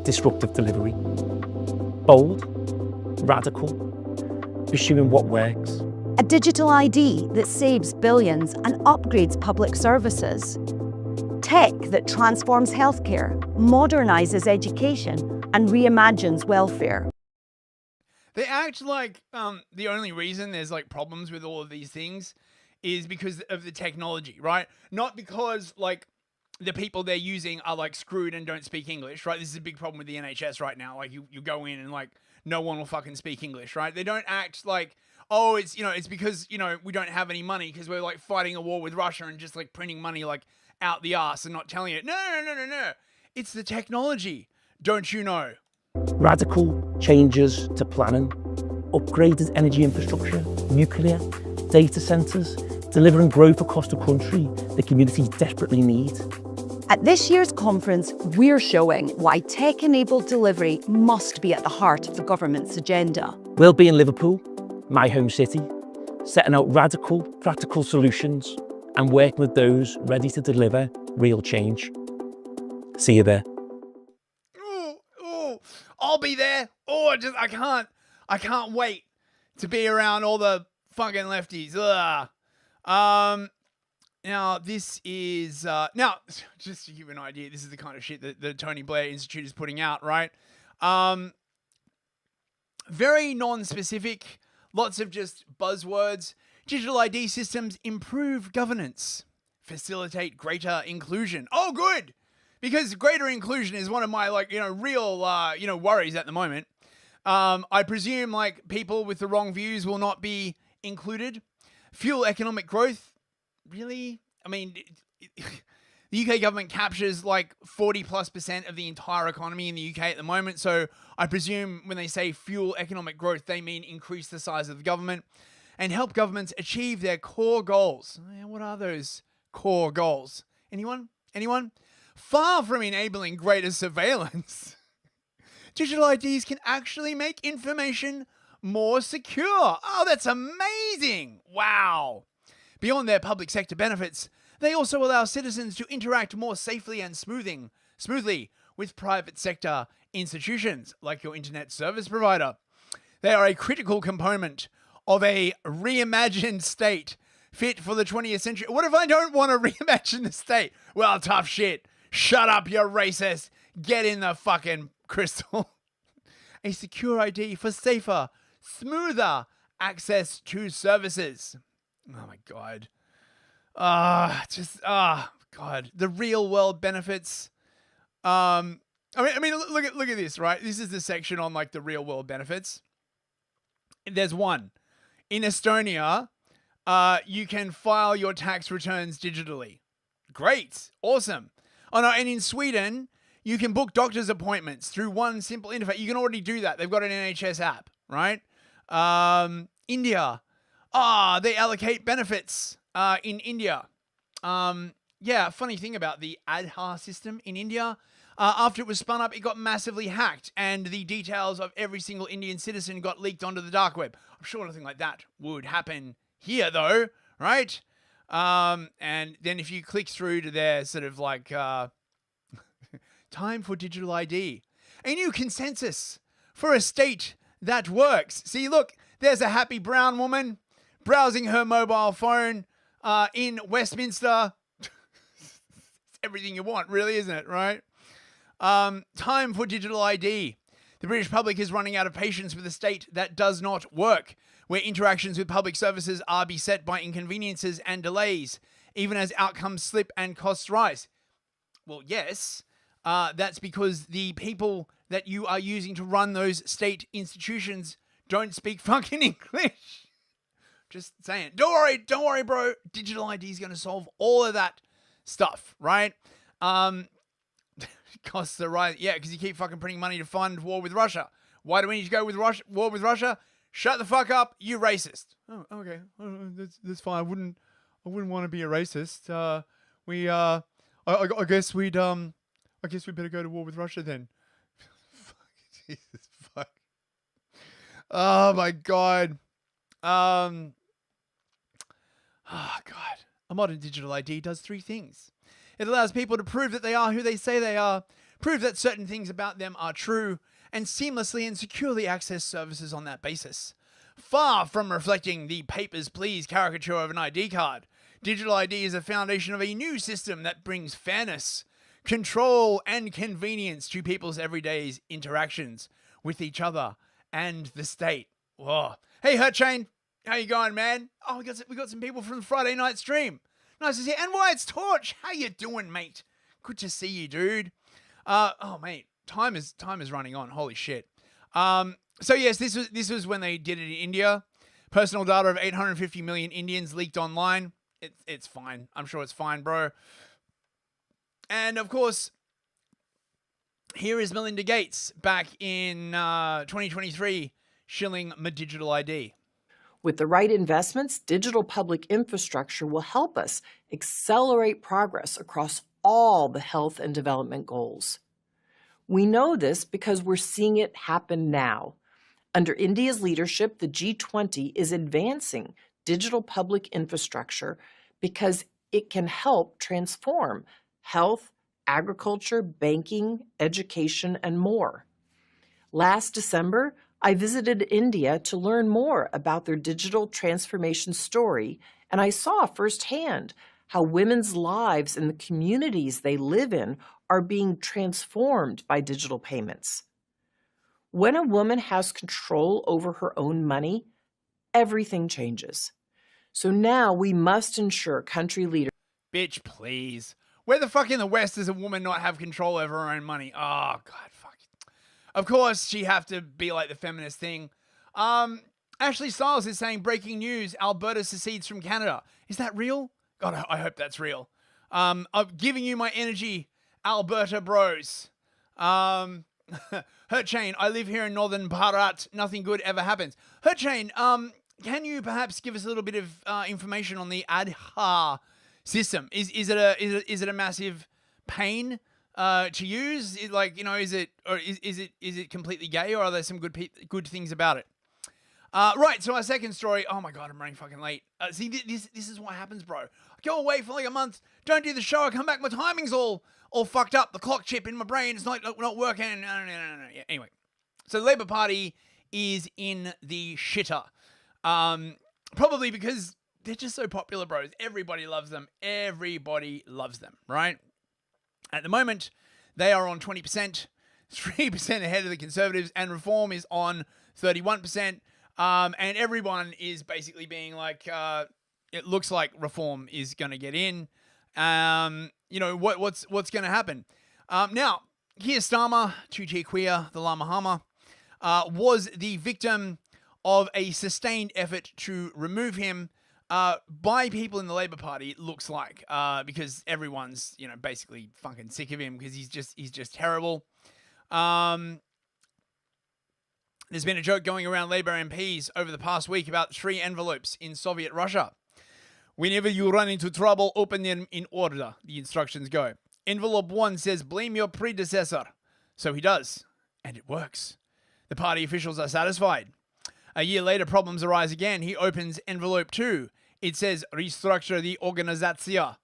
disruptive delivery. Bold, radical, pursuing what works, A digital ID that saves billions and upgrades public services. Tech that transforms healthcare, modernises education, and reimagines welfare. They act like the only reason there's like problems with all of these things is because of the technology, right? Not because like the people they're using are like screwed and don't speak English, right? This is a big problem with the NHS right now. Like you go in and like no one will fucking speak English, right? They don't act like, oh, it's, you know, it's because, you know, we don't have any money because we're like fighting a war with Russia and just like printing money like out the arse and not telling it. No. It's the technology. Don't you know? Radical changes to planning, upgraded energy infrastructure, nuclear, data centres, delivering growth across the country the communities desperately need. At this year's conference, we're showing why tech-enabled delivery must be at the heart of the government's agenda. We'll be in Liverpool, my home city, setting out radical, practical solutions and working with those ready to deliver real change. See you there. I'll be there. I can't wait to be around all the fucking lefties. Ugh. Now this is now just to give you an idea, this is the kind of shit that the Tony Blair Institute is putting out, right? Very non-specific, lots of just buzzwords. Digital ID systems improve governance, facilitate greater inclusion. Oh, good. Because greater inclusion is one of my, like, you know, real, worries at the moment. I presume, like, people with the wrong views will not be included. Fuel economic growth. Really? I mean, the UK government captures, like, 40+% of the entire economy in the UK at the moment. So I presume when they say fuel economic growth, they mean increase the size of the government and help governments achieve their core goals. What are those core goals? Anyone? Far from enabling greater surveillance, digital IDs can actually make information more secure. Oh, that's amazing. Wow. Beyond their public sector benefits, they also allow citizens to interact more safely and smoothly with private sector institutions like your internet service provider. They are a critical component of a reimagined state fit for the 20th century. What if I don't want to reimagine the state? Well, tough shit. Shut up, you racist. Get in the fucking crystal. A secure ID for safer, smoother access to services. Oh my God. God. The real world benefits. I mean, look at this, right? This is the section on like the real world benefits. There's one. In Estonia, you can file your tax returns digitally. Great. Awesome. Oh no, and in Sweden, you can book doctor's appointments through one simple interface. You can already do that. They've got an NHS app, right? India. They allocate benefits in India. Funny thing about the Aadhaar system in India. After it was spun up, it got massively hacked, and the details of every single Indian citizen got leaked onto the dark web. I'm sure nothing like that would happen here, though, right? And then if you click through to their sort of like time for digital ID, a new consensus for a state that works. See, look, there's a happy brown woman browsing her mobile phone in Westminster. It's everything you want, really, isn't it, right? Time for digital ID. The British public is running out of patience with a state that does not work, where interactions with public services are beset by inconveniences and delays, even as outcomes slip and costs rise. Well, yes, that's because the people that you are using to run those state institutions don't speak fucking English. Just saying. Don't worry, bro. Digital ID is going to solve all of that stuff, right? Costs are rising. Yeah, because you keep fucking printing money to fund war with Russia. Why do we need to go with war with Russia? Shut the fuck up, you racist. Oh, okay. That's fine. I wouldn't want to be a racist. I guess we'd better go to war with Russia then. Jesus fuck. Oh my God. Oh God. A modern digital ID does three things. It allows people to prove that they are who they say they are, prove that certain things about them are true, and seamlessly and securely access services on that basis. Far from reflecting the papers, please caricature of an ID card, digital ID is a foundation of a new system that brings fairness, control, and convenience to people's everyday interactions with each other and the state. Whoa. Hey, Hurt Chain. How you going, man? Oh, we got some people from the Friday night stream. Nice to see you. And Wyatt's Torch. How you doing, mate? Good to see you, dude. Oh, mate. Time is running on. Holy shit. So yes, this was when they did it in India. Personal data of 850 million Indians leaked online. It's fine. I'm sure it's fine, bro. And of course, here is Melinda Gates back in 2023 shilling my digital ID. With the right investments, digital public infrastructure will help us accelerate progress across all the health and development goals. We know this because we're seeing it happen now. Under India's leadership, the G20 is advancing digital public infrastructure because it can help transform health, agriculture, banking, education, and more. Last December, I visited India to learn more about their digital transformation story, and I saw firsthand how women's lives and the communities they live in are being transformed by digital payments. When a woman has control over her own money, everything changes. So now we must ensure country leaders... Bitch, please. Where the fuck in the West does a woman not have control over her own money? Oh, God, fuck. Of course, she have to be like the feminist thing. Ashley Styles is saying, breaking news, Alberta secedes from Canada. Is that real? God, I hope that's real. I'm giving you my energy, Alberta bros. Hurt Chain, I live here in Northern Bharat. Nothing good ever happens. Hurt Chain, can you perhaps give us a little bit of information on the Aadhaar system? Is it a massive pain to use? Is it completely gay, or are there some good things about it? Right, so our second story. Oh my God, I'm running fucking late. See, this is what happens, bro. I go away for like a month, don't do the show, I come back, my timing's all fucked up. The clock chip in my brain is not working. No. Yeah, anyway, so the Labour Party is in the shitter. Probably because they're just so popular, bros. Everybody loves them. Everybody loves them, right? At the moment, they are on 20%, 3% ahead of the Conservatives, and Reform is on 31%. And everyone is basically being like, it looks like Reform is going to get in. What's going to happen? Now, Keir Starmer, Tuti Queer, the Lama Hama, was the victim of a sustained effort to remove him by people in the Labour Party, it looks like, because everyone's, basically fucking sick of him because he's just terrible. There's been a joke going around Labour MPs over the past week about 3 envelopes in Soviet Russia. Whenever you run into trouble, open them in order, the instructions go. Envelope 1 says, blame your predecessor. So he does, and it works. The party officials are satisfied. A year later, problems arise again. He opens envelope 2. It says, restructure the organizatia.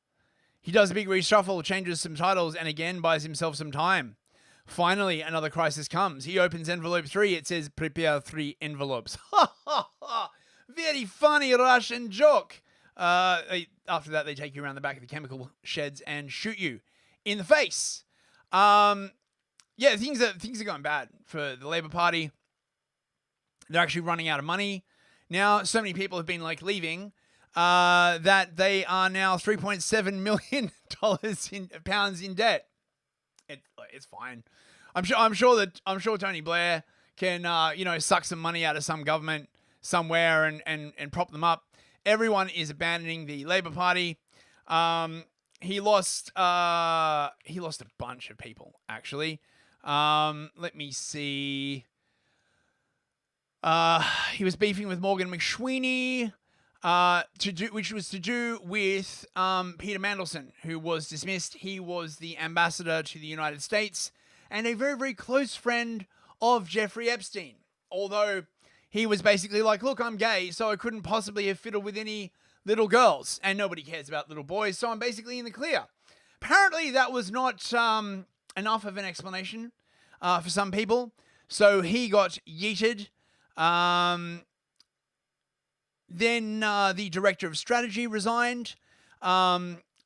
He does a big reshuffle, changes some titles, and again buys himself some time. Finally, another crisis comes. He opens envelope 3. It says, prepare 3 envelopes. Ha ha ha! Very funny Russian joke. After that, they take you around the back of the chemical sheds and shoot you in the face. Things are going bad for the Labour Party. They're actually running out of money. Now, so many people have been leaving that they are now $3.7 million pounds in debt. It's fine. I'm sure Tony Blair can suck some money out of some government somewhere and prop them up. Everyone is abandoning the Labour Party. He lost a bunch of people actually. Let me see. He was beefing with Morgan McSweeney, which was to do with Peter Mandelson, who was dismissed. He was the ambassador to the United States and a very, very close friend of Jeffrey Epstein. Although he was basically like, look, I'm gay, so I couldn't possibly have fiddled with any little girls, and nobody cares about little boys, so I'm basically in the clear. Apparently, that was not enough of an explanation for some people, so he got yeeted. Then the director of strategy resigned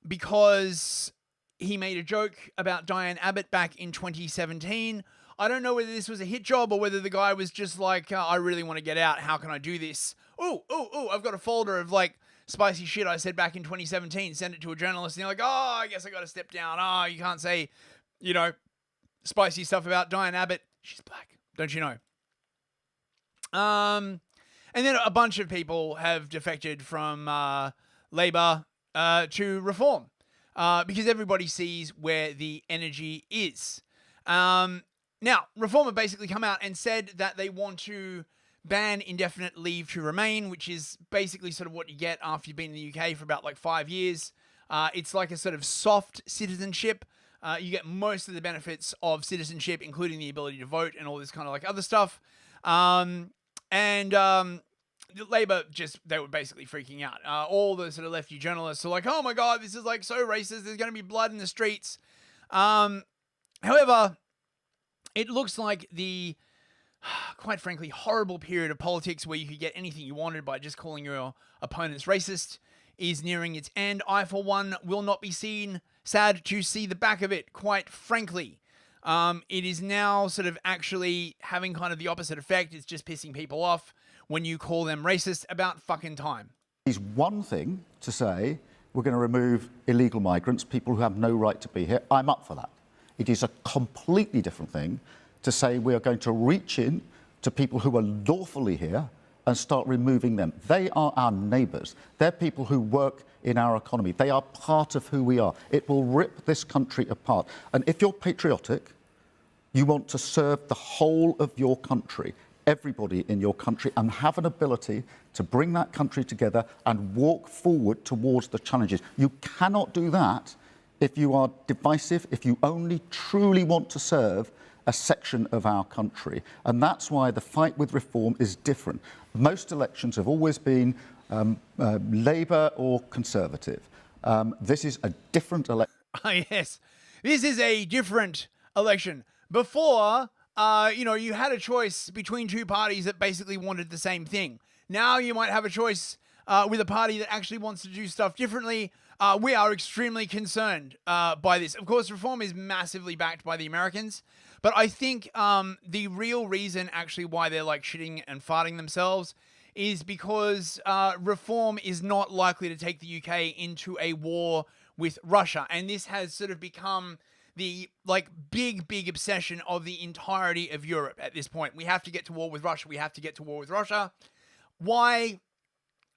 because he made a joke about Diane Abbott back in 2017. I don't know whether this was a hit job or whether the guy was just like, I really want to get out. How can I do this? Oh, I've got a folder of like spicy shit I said back in 2017. Send it to a journalist and you're like, I guess I got to step down. You can't say, spicy stuff about Diane Abbott. She's black. Don't you know? And then a bunch of people have defected from Labour to Reform because everybody sees where the energy is. Now, Reform have basically come out and said that they want to ban indefinite leave to remain, which is basically sort of what you get after you've been in the UK for about like 5 years. It's like a sort of soft citizenship. You get most of the benefits of citizenship, including the ability to vote and all this kind of like other stuff. Labour they were basically freaking out. All the sort of lefty journalists are like, oh my God, this is like so racist. There's going to be blood in the streets. However, it looks like the, quite frankly, horrible period of politics where you could get anything you wanted by just calling your opponents racist is nearing its end. I, for one, will not be sad to see the back of it, quite frankly. It is now sort of actually having kind of the opposite effect. It's just pissing people off when you call them racist about fucking time. It's one thing to say we're going to remove illegal migrants, people who have no right to be here. I'm up for that. It is a completely different thing to say we are going to reach in to people who are lawfully here and start removing them. They are our neighbours. They're people who work in our economy. They are part of who we are. It will rip this country apart. And if you're patriotic, you want to serve the whole of your country, everybody in your country, and have an ability to bring that country together and walk forward towards the challenges. You cannot do that if you are divisive, if you only truly want to serve a section of our country. And that's why the fight with Reform is different. Most elections have always been Labour or Conservative. This is a different election. Yes, this is a different election. Before, you had a choice between two parties that basically wanted the same thing. Now you might have a choice with a party that actually wants to do stuff differently. We are extremely concerned by this. Of course, Reform is massively backed by the Americans, but I think the real reason actually why they're like shitting and farting themselves is because Reform is not likely to take the UK into a war with Russia. And this has sort of become the like big obsession of the entirety of Europe at this point. We have to get to war with Russia. We have to get to war with Russia. Why?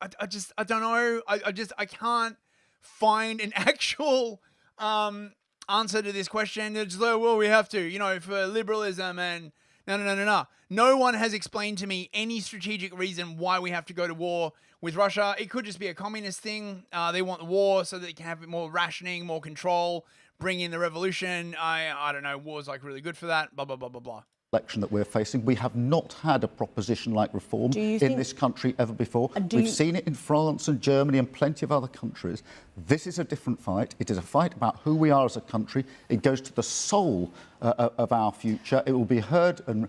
I don't know. I can't find an actual answer to this question. It's like, well, we have to, for liberalism and no. No one has explained to me any strategic reason why we have to go to war with Russia. It could just be a communist thing. They want the war so that they can have more rationing, more control, bring in the revolution. I don't know. War's like really good for that. Blah, blah, blah, blah, blah. Election that we're facing. We have not had a proposition like Reform in this country ever before. We've seen it in France and Germany and plenty of other countries. This is a different fight. It is a fight about who we are as a country. It goes to the soul of our future. It will be heard and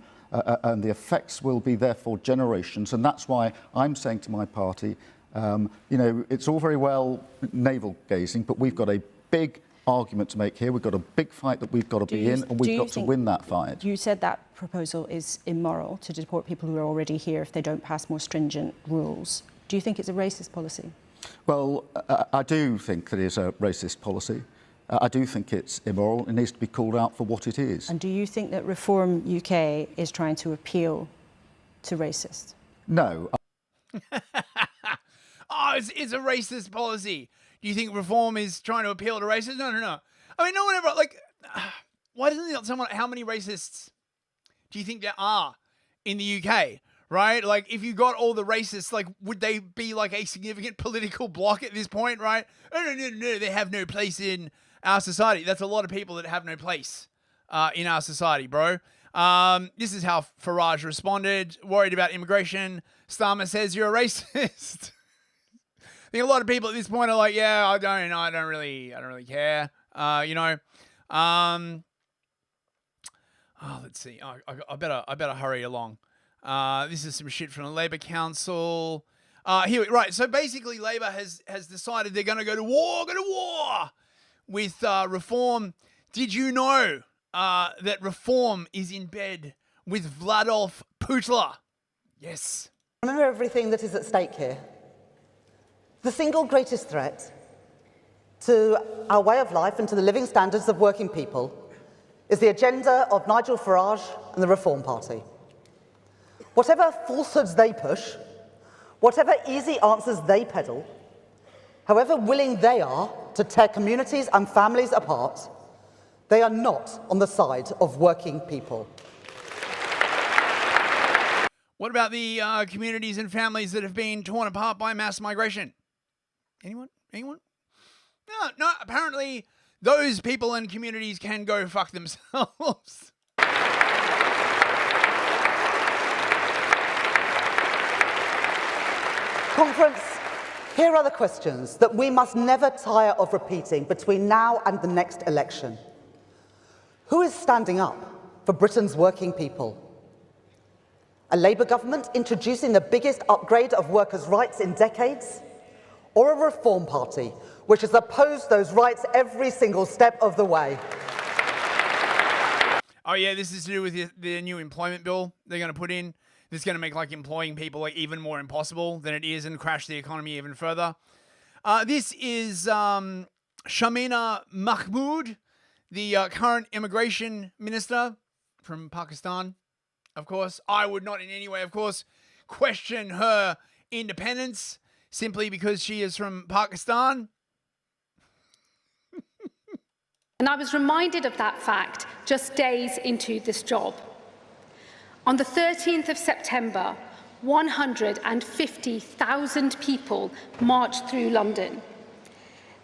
the effects will be there for generations. And that's why I'm saying to my party, it's all very well navel-gazing, but we've got a big argument to make here. We've got a big fight that we've got to be in, and we've got to win that fight. You said that proposal is immoral to deport people who are already here if they don't pass more stringent rules. Do you think it's a racist policy? Well, I do think that it is a racist policy. I do think it's immoral. It needs to be called out for what it is. And do you think that Reform UK is trying to appeal to racists? No. It's a racist policy. Do you think Reform is trying to appeal to racists? No. I mean, no one ever, why doesn't someone, how many racists do you think there are in the UK, right? Like, if you got all the racists, would they be a significant political bloc at this point, right? No, they have no place in our society. That's a lot of people that have no place in our society, bro. This is how Farage responded. Worried about immigration. Starmer says you're a racist. I think a lot of people at this point are like, yeah, I don't really care. Let's see. I better hurry along. This is some shit from the Labour Council. Right. So basically, Labor has decided they're going to go to war with Reform. Did you know that Reform is in bed with Vladolf Putler? Yes. Remember everything that is at stake here. The single greatest threat to our way of life and to the living standards of working people is the agenda of Nigel Farage and the Reform Party. Whatever falsehoods they push, whatever easy answers they peddle, however willing they are to tear communities and families apart, they are not on the side of working people. What about the communities and families that have been torn apart by mass migration? Anyone? No, apparently those people and communities can go fuck themselves. Conference, here are the questions that we must never tire of repeating between now and the next election. Who is standing up for Britain's working people? A Labour government introducing the biggest upgrade of workers' rights in decades? Or a Reform Party which has opposed those rights every single step of the way? Oh yeah, this is to do with the new employment bill they're going to put in. This is going to make employing people even more impossible than it is and crash the economy even further. This is Shamina Mahmood, the current immigration minister from Pakistan. Of course, I would not in any way, of course, question her independence simply because she is from Pakistan. And I was reminded of that fact just days into this job. On the 13th of September, 150,000 people marched through London.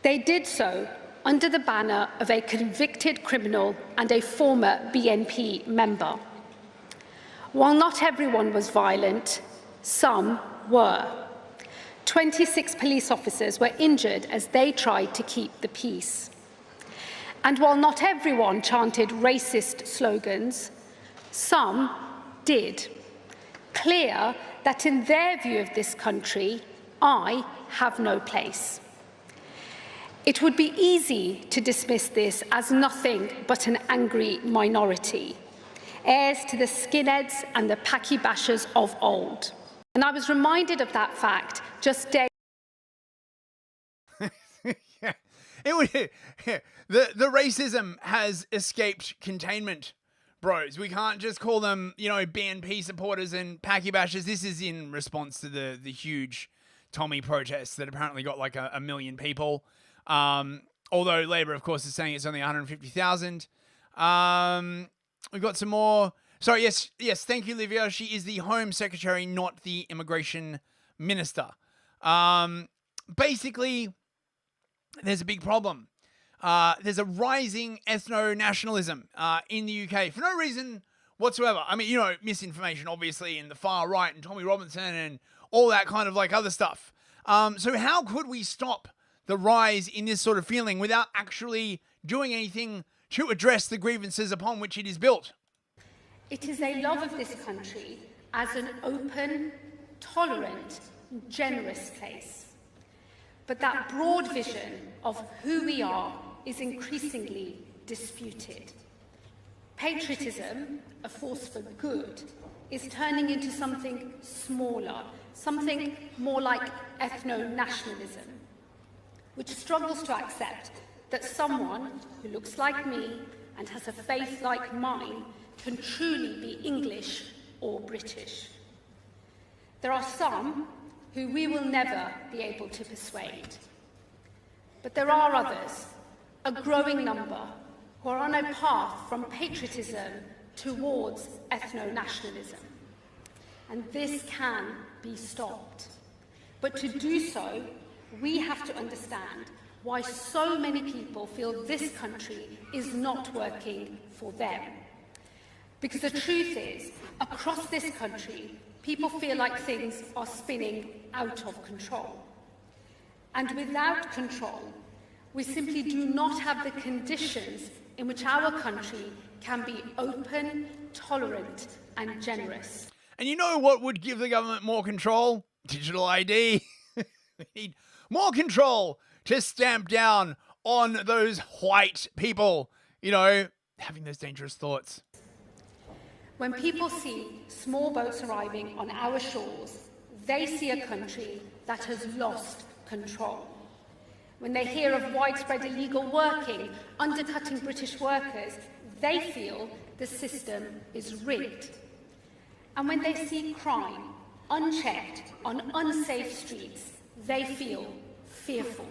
They did so under the banner of a convicted criminal and a former BNP member. While not everyone was violent, some were. 26 police officers were injured as they tried to keep the peace. And while not everyone chanted racist slogans, some did. Clear that in their view of this country, I have no place. It would be easy to dismiss this as nothing but an angry minority, heirs to the skinheads and the Paki bashers of old. And I was reminded of that fact just days. The racism has escaped containment, bros. We can't just call them, BNP supporters and Paki bashers. This is in response to the huge Tommy protests that apparently got a million people. Although Labor, of course, is saying it's only 150,000. We've got some more. Sorry, yes, thank you, Livia. She is the Home Secretary, not the Immigration Minister. Basically, there's a big problem. There's a rising ethno-nationalism in the UK for no reason whatsoever. I mean, misinformation, obviously, and the far right and Tommy Robinson and all that kind of other stuff. So how could we stop the rise in this sort of feeling without actually doing anything to address the grievances upon which it is built? It is a love of this country as an open, tolerant, generous place. But that broad vision of who we are is increasingly disputed. Patriotism, a force for good, is turning into something smaller, something more like ethno-nationalism, which struggles to accept that someone who looks like me and has a faith like mine can truly be English or British. There are some who we will never be able to persuade. But there are others, a growing number, who are on a path from patriotism towards ethno-nationalism. And this can be stopped. But to do so, we have to understand why so many people feel this country is not working for them. Because the truth is, across this country, people feel like things are spinning out of control. And without control, we simply do not have the conditions in which our country can be open, tolerant, and generous. And you know what would give the government more control? digital ID. We need more control to stamp down on those white people, you know, having those dangerous thoughts. When people see small boats arriving on our shores, they see a country that has lost control. When they hear of widespread illegal working, undercutting British workers, they feel the system is rigged. And when they see crime unchecked on unsafe streets, they feel fearful.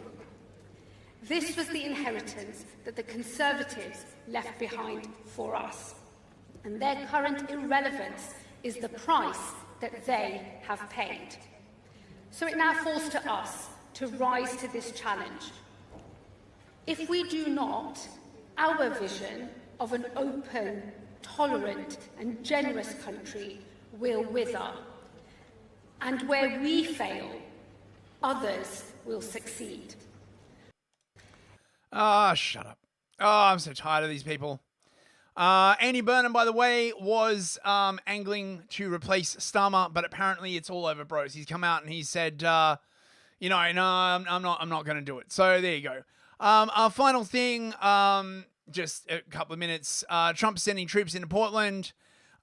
This was the inheritance that the Conservatives left behind for us. And their current irrelevance is the price that they have paid. So it now falls to us to rise to this challenge. If we do not, our vision of an open, tolerant and generous country will wither. And where we fail, others will succeed. Shut up. I'm so tired of these people. Andy Burnham, by the way, was angling to replace Starmer, but apparently it's all over, bros. He's come out and he said, no, I'm not going to do it. So there you go. Our final thing, just a couple of minutes. Trump sending troops into Portland.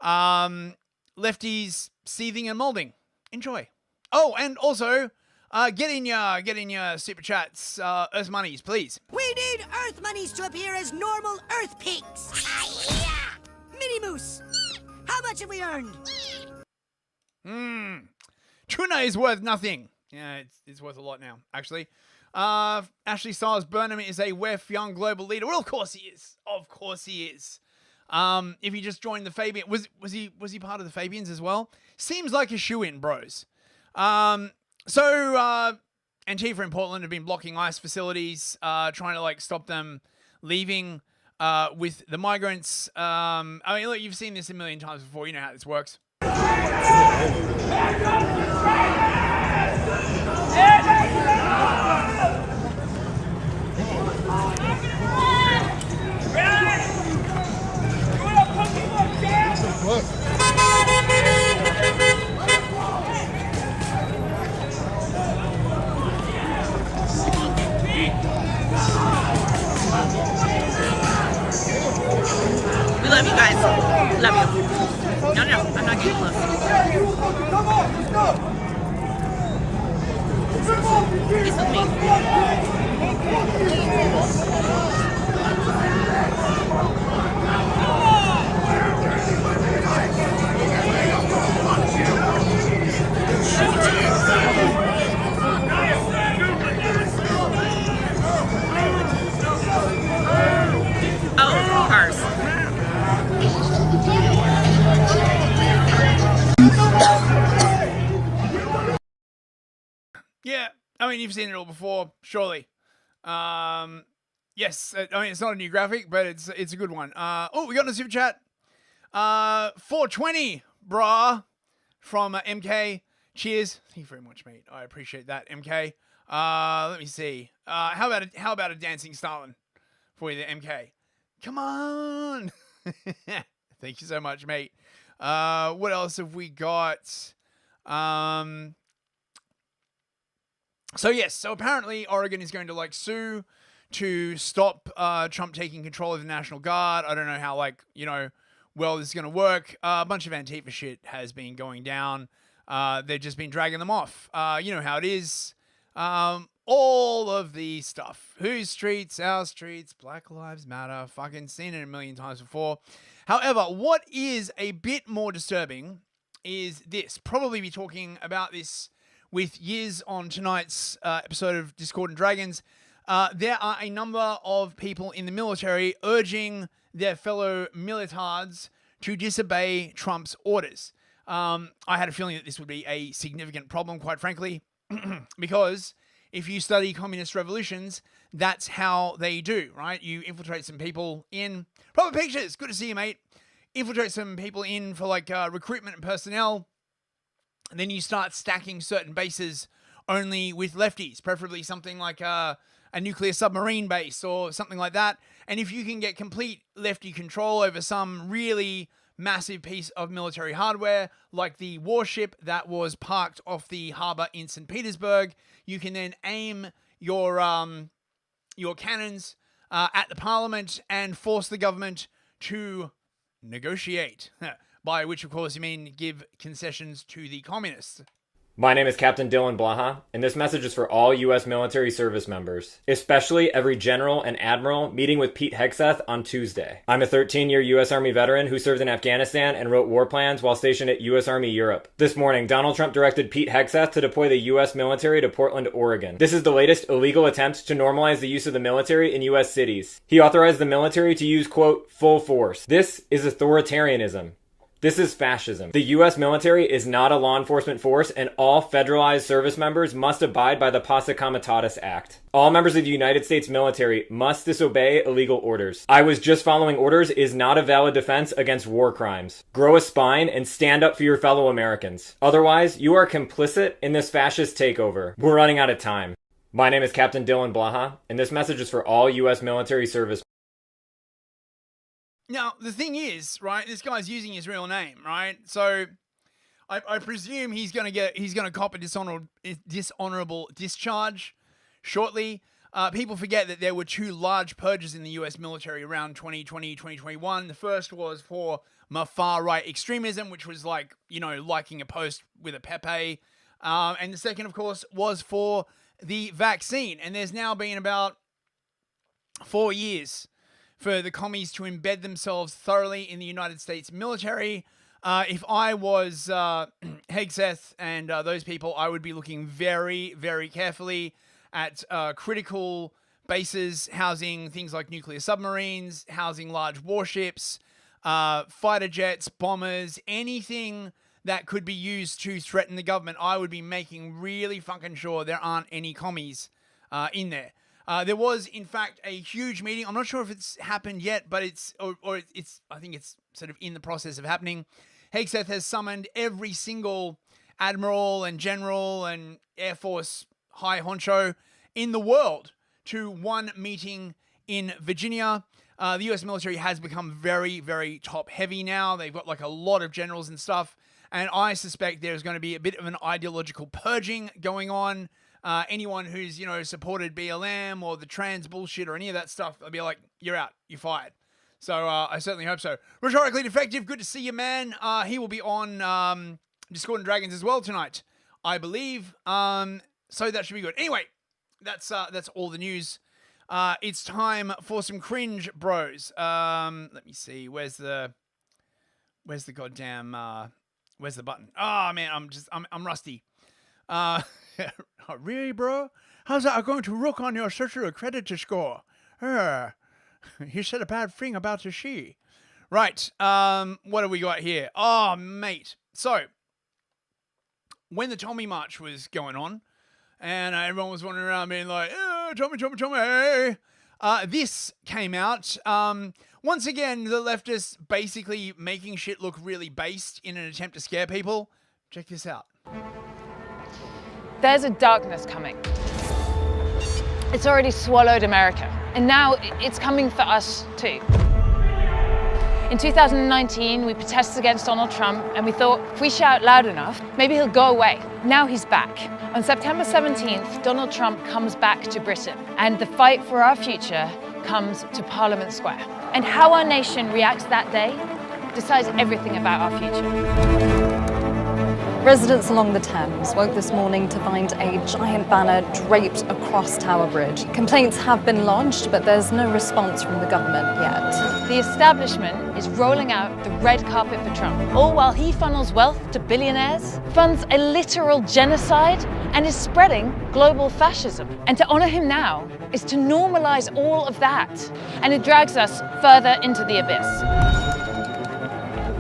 Lefties seething and molding. Enjoy. Oh, and also, get in your super chats, Earth monies, please. We need Earth monies to appear as normal Earth pigs. Mini Moose, how much have we earned? Tuna is worth nothing. Yeah, it's worth a lot now, actually. Ashley Styles Burnham is a WEF young global leader. Well, of course he is. Of course he is. If he just joined the Fabian, was he part of the Fabians as well? Seems like a shoo-in, bros. So Antifa in Portland have been blocking ICE facilities, trying to like stop them leaving with the migrants. I mean, look, you've seen this a million times before. You know how this works. We love you guys. Love you. No, I'm not getting close. He's with me. Oh, cars. Yeah, I mean, you've seen it all before, surely. Yes, I mean, it's not a new graphic, but it's a good one. Oh, we got a super chat. 420, brah, from MK. Cheers. Thank you very much, mate. I appreciate that, MK. Let me see. How about a dancing Stalin for you, the MK? Come on. Thank you so much, mate. What else have we got? So apparently Oregon is going to like sue to stop Trump taking control of the National Guard. I don't know how well this is going to work. A bunch of Antifa shit has been going down. They've just been dragging them off. You know how it is. All of the stuff. Whose streets? Our streets. Black Lives Matter. Fucking seen it a million times before. However, what is a bit more disturbing is this. Probably be talking about this with Yiz on tonight's episode of Discord and Dragons. There are a number of people in the military urging their fellow militards to disobey Trump's orders. I had a feeling that this would be a significant problem, quite frankly, because if you study communist revolutions, that's how they do, right? You infiltrate some people in... Proper pictures! Good to see you, mate. Infiltrate some people in for, recruitment and personnel, and then you start stacking certain bases only with lefties, preferably something like a nuclear submarine base or something like that. And if you can get complete lefty control over some really massive piece of military hardware, like the warship that was parked off the harbor in St. Petersburg. You can then aim your cannons at the parliament and force the government to negotiate, by which, of course, you mean give concessions to the communists. My name is Captain Dylan Blaha, and this message is for all U.S. military service members, especially every general and admiral meeting with Pete Hegseth on Tuesday. I'm a 13-year U.S. Army veteran who served in Afghanistan and wrote war plans while stationed at U.S. Army Europe. This morning, Donald Trump directed Pete Hegseth to deploy the U.S. military to Portland, Oregon. This is the latest illegal attempt to normalize the use of the military in U.S. cities. He authorized the military to use, quote, full force. This is authoritarianism. This is fascism. The U.S. military is not a law enforcement force, and all federalized service members must abide by the Posse Comitatus Act. All members of the United States military must disobey illegal orders. I was just following orders is not a valid defense against war crimes. Grow a spine and stand up for your fellow Americans. Otherwise, you are complicit in this fascist takeover. We're running out of time. My name is Captain Dylan Blaha, and this message is for all U.S. military service. Now, the thing is, right, this guy's using his real name, right? So I presume he's going to cop a dishonorable discharge shortly. People forget that there were two large purges in the US military around 2020, 2021. The first was for far-right extremism, which was like, liking a post with a Pepe. And the second, of course, was for the vaccine. And there's now been about 4 years for the commies to embed themselves thoroughly in the United States military. If I was Hegseth and those people, I would be looking very, very carefully at critical bases housing things like nuclear submarines, housing large warships, fighter jets, bombers, anything that could be used to threaten the government. I would be making really fucking sure there aren't any commies in there. There was, in fact, a huge meeting. I'm not sure if it's happened yet, but I think it's sort of in the process of happening. Hegseth has summoned every single admiral and general and Air Force high honcho in the world to one meeting in Virginia. The US military has become very, very top heavy now. They've got like a lot of generals and stuff. And I suspect there's going to be a bit of an ideological purging going on. Anyone who's, supported BLM or the trans bullshit or any of that stuff, they'll be like, you're out, you're fired. So I certainly hope so. Rhetorically Defective, good to see you, man. He will be on Discord and Dragons as well tonight, I believe. So that should be good. Anyway, that's all the news. It's time for some cringe, bros. Let me see. Where's the goddamn? Where's the button? Oh man, I'm rusty. Really, bro? How's that going to look on your social credit score? You said a bad thing about the she. Right. What have we got here? Oh, mate. So, when the Tommy March was going on, and everyone was wandering around being like, Tommy, hey. This came out. Once again, the leftists basically making shit look really based in an attempt to scare people. Check this out. There's a darkness coming. It's already swallowed America, and now it's coming for us too. In 2019, we protested against Donald Trump, and we thought if we shout loud enough, maybe he'll go away. Now he's back. On September 17th, Donald Trump comes back to Britain, and the fight for our future comes to Parliament Square. And how our nation reacts that day decides everything about our future. Residents along the Thames woke this morning to find a giant banner draped across Tower Bridge. Complaints have been lodged, but there's no response from the government yet. The establishment is rolling out the red carpet for Trump, all while he funnels wealth to billionaires, funds a literal genocide, and is spreading global fascism. And to honor him now is to normalize all of that, and it drags us further into the abyss.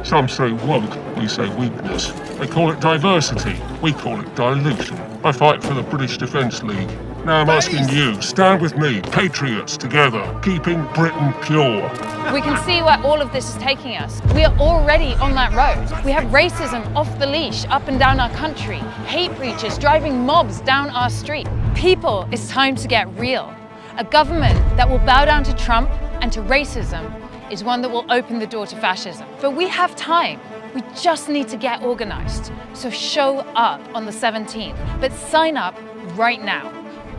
Some say woke, we say weakness. They call it diversity, we call it dilution. I fight for the British Defence League. Now I'm asking you, stand with me, patriots, together, keeping Britain pure. We can see where all of this is taking us. We are already on that road. We have racism off the leash up and down our country, hate preachers driving mobs down our street. People, it's time to get real. A government that will bow down to Trump and to racism is one that will open the door to fascism. But we have time. We just need to get organized. So show up on the 17th, but sign up right now.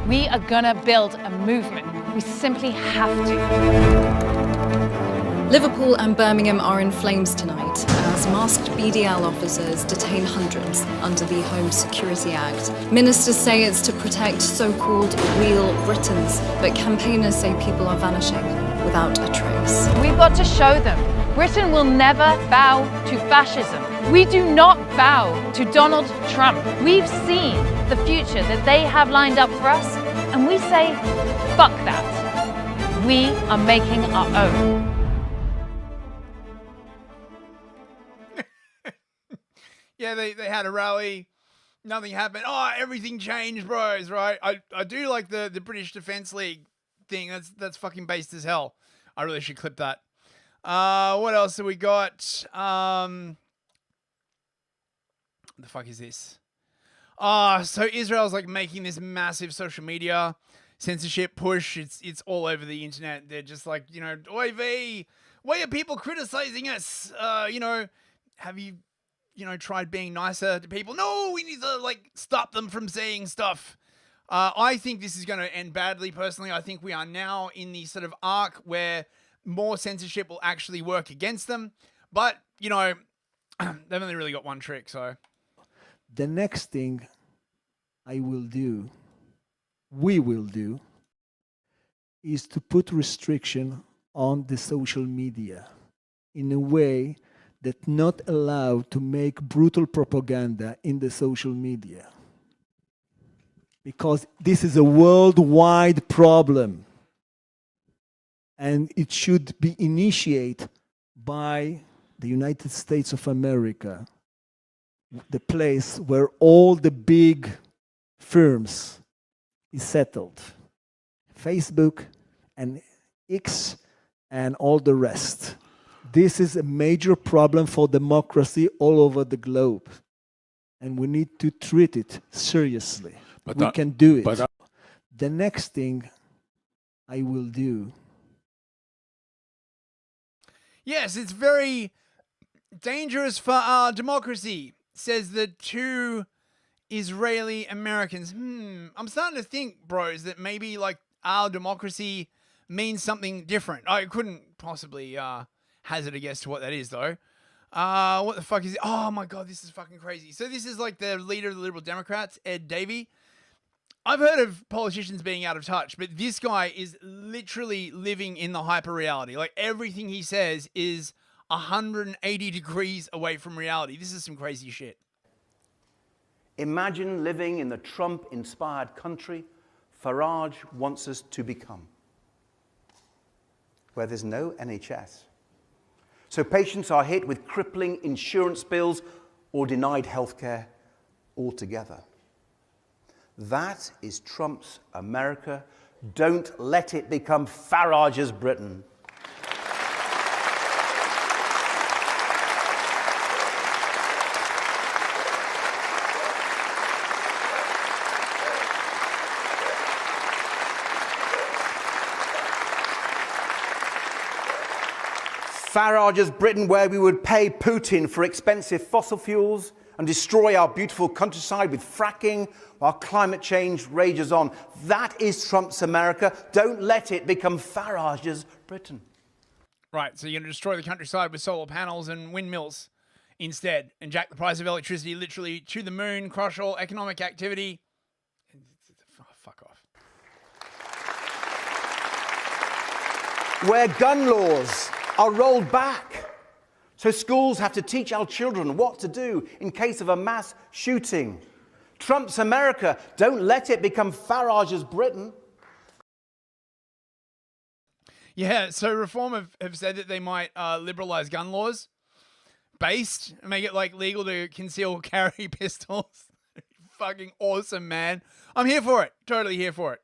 We are gonna build a movement. We simply have to. Liverpool and Birmingham are in flames tonight as masked BDL officers detain hundreds under the Home Security Act. Ministers say it's to protect so-called real Britons, but campaigners say people are vanishing without a trace. We've got to show them Britain will never bow to fascism. We do not bow to Donald Trump. We've seen the future that they have lined up for us, and we say, fuck that. We are making our own. Yeah, they had a rally. Nothing happened. Oh, everything changed, bros, right? I do like the British Defence League thing. That's fucking based as hell. I really should clip that. What else have we got? What the fuck is this? So Israel's like making this massive social media censorship push. It's all over the internet. They're just like, you know, oi vey, why are people criticizing us? You know, have you tried being nicer to people? No, we need to like stop them from saying stuff. I think this is going to end badly. Personally, I think we are now in the sort of arc where more censorship will actually work against them. But, you know, they've only really got one trick, so. The next thing we will do, is to put restriction on the social media in a way that not allowed to make brutal propaganda in the social media. Because this is a worldwide problem. And it should be initiated by the United States of America, the place where all the big firms is settled. Facebook and X and all the rest. This is a major problem for democracy all over the globe. And we need to treat it seriously. But we can do it. The next thing I will do. Yes, it's very dangerous for our democracy, says the two Israeli Americans. I'm starting to think, bros, that maybe like our democracy means something different. I couldn't possibly hazard a guess to what that is, though. What the fuck is it? Oh my god, this is fucking crazy. So this is like the leader of the Liberal Democrats, Ed Davey. I've heard of politicians being out of touch, but this guy is literally living in the hyper reality. Like everything he says is 180 degrees away from reality. This is some crazy shit. Imagine living in the Trump-inspired country Farage wants us to become, where there's no NHS. So patients are hit with crippling insurance bills or denied healthcare altogether. That is Trump's America. Don't let it become Farage's Britain. Farage's Britain, where we would pay Putin for expensive fossil fuels and destroy our beautiful countryside with fracking while climate change rages on. That is Trump's America. Don't let it become Farage's Britain. Right, so you're going to destroy the countryside with solar panels and windmills instead and jack the price of electricity literally to the moon, crush all economic activity. Oh, fuck off. Where gun laws are rolled back. So schools have to teach our children what to do in case of a mass shooting. Trump's America, don't let it become Farage's Britain. Yeah, so Reform have said that they might liberalize gun laws based and make it like legal to conceal carry pistols. Fucking awesome, man. I'm here for it. Totally here for it.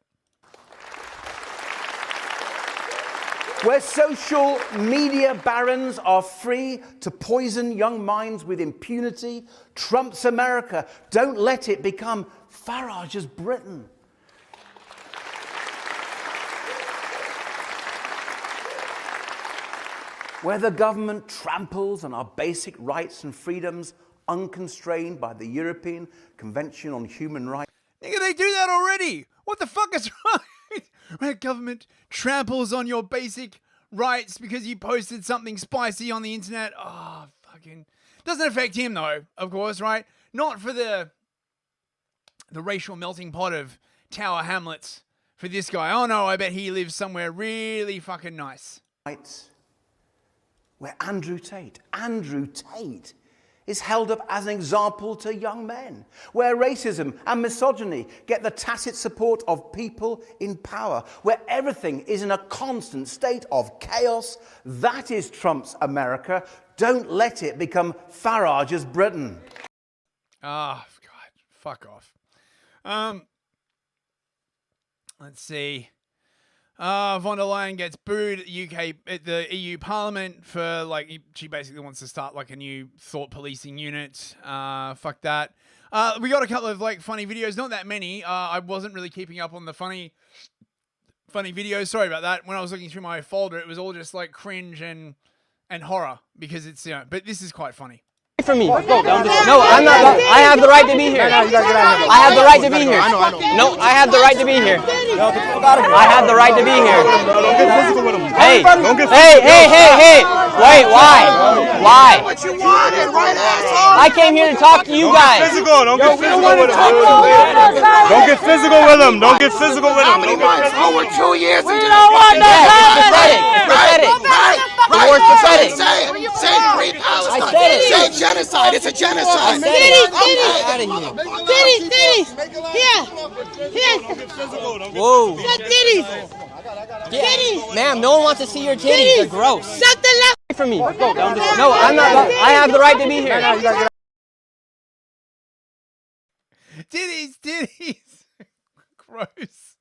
Where social media barons are free to poison young minds with impunity, Trump's America, don't let it become Farage's Britain. where the government tramples on our basic rights and freedoms unconstrained by the European Convention on Human Rights. Nigga, they do that already. What the fuck is wrong? Where government tramples on your basic rights because you posted something spicy on the internet. Oh, fucking... Doesn't affect him, though, of course, right? Not for the racial melting pot of Tower Hamlets for this guy. Oh, no, I bet he lives somewhere really fucking nice. Where Andrew Tate is held up as an example to young men, where racism and misogyny get the tacit support of people in power, where everything is in a constant state of chaos. That is Trump's America. Don't let it become Farage's Britain. Oh, God, fuck off. Let's see. Von der Leyen gets booed at the EU Parliament for, like, she basically wants to start, like, a new thought policing unit. Fuck that. We got a couple of, like, funny videos. Not that many. I wasn't really keeping up on the funny videos. Sorry about that. When I was looking through my folder, it was all just, like, cringe and horror. Because it's, you know, but this is quite funny. From me. No, I'm not. I have the right to be here. I have the right to be here. No, I have the right to be here. I have the right to be here. Hey, hey. Wait, why? What you wanted, right, asshole? I came here to talk to you guys. Don't get physical with him. Don't get physical with him. Don't get physical with him. How many months? Over 2 years. We don't want that. Pathetic. The word's pathetic. Say free Palestine. Say genocide. It's a genocide. Titties. Whoa. Titties. Ma'am, no one wants to see your titties. They're gross. Shut the left from me. No, I'm not. I have the right to be here. Titties. Gross.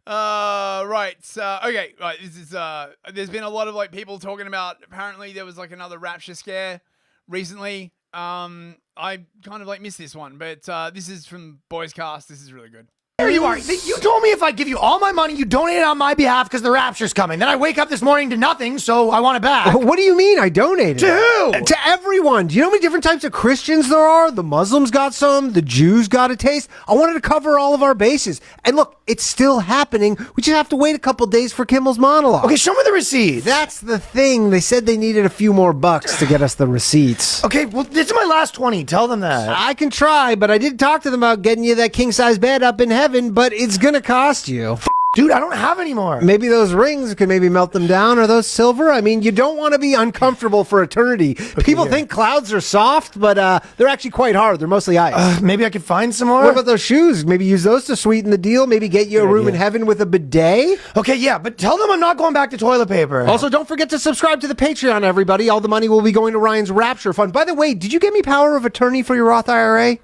Right. Okay. Right. This is. There's been a lot of, like, people talking about. Apparently, there was, like, another rapture scare recently. I kind of, like, missed this one, but this is from Boys Cast. This is really good. There you are. You told me if I give you all my money, you donate it on my behalf because the rapture's coming. Then I wake up this morning to nothing, so I want it back. What do you mean I donated? To who? To everyone. Do you know how many different types of Christians there are? The Muslims got some. The Jews got a taste. I wanted to cover all of our bases. And look, it's still happening. We just have to wait a couple days for Kimmel's monologue. Okay, show me the receipts. That's the thing. They said they needed a few more bucks to get us the receipts. Okay, well, this is my last 20. Tell them that. I can try, but I did talk to them about getting you that king-size bed up in heaven, but it's gonna cost you. Dude, I don't have any more. Maybe those rings could maybe melt them down. Are those silver? I mean, you don't want to be uncomfortable for eternity. People think clouds are soft, but they're actually quite hard. They're mostly ice. Maybe I could find some more. What about those shoes? Maybe use those to sweeten the deal. Maybe get you a room in heaven with a bidet. Okay, yeah, but tell them I'm not going back to toilet paper. Also, don't forget to subscribe to the Patreon, everybody. All the money will be going to Ryan's Rapture Fund. By the way, did you get me power of attorney for your Roth IRA?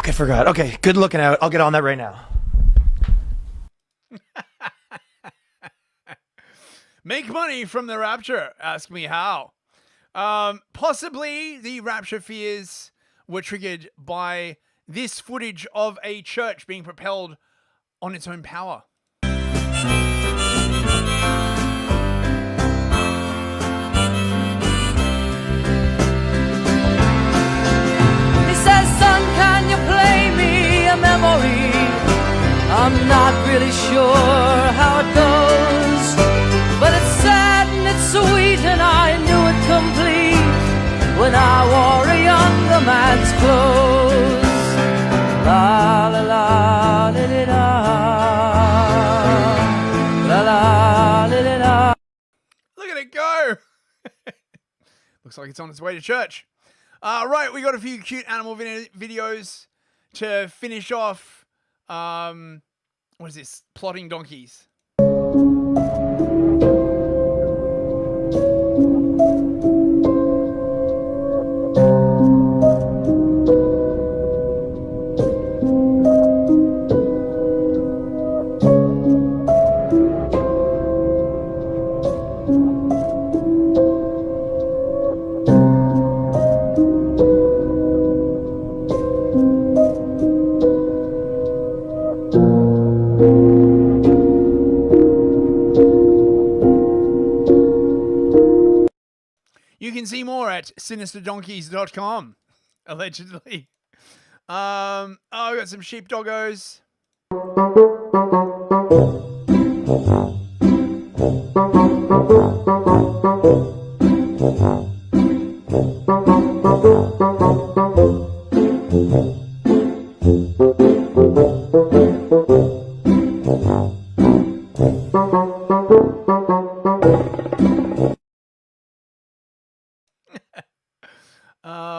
I forgot. Okay, good looking out. I'll get on that right now. Make money from the rapture. Ask me how. Possibly the rapture fears were triggered by this footage of a church being propelled on its own power. He says, son, can you play me a memory? I'm not really sure how it goes, but it's sad and it's sweet, and I knew it complete when I wore a younger man's clothes. La la la la la la la la la. Look at it go! Looks like it's on its way to church. Right, we got a few cute animal videos to finish off. What is this? Plotting donkeys. sinisterdonkeys.com, allegedly. Oh, I got some sheep doggos.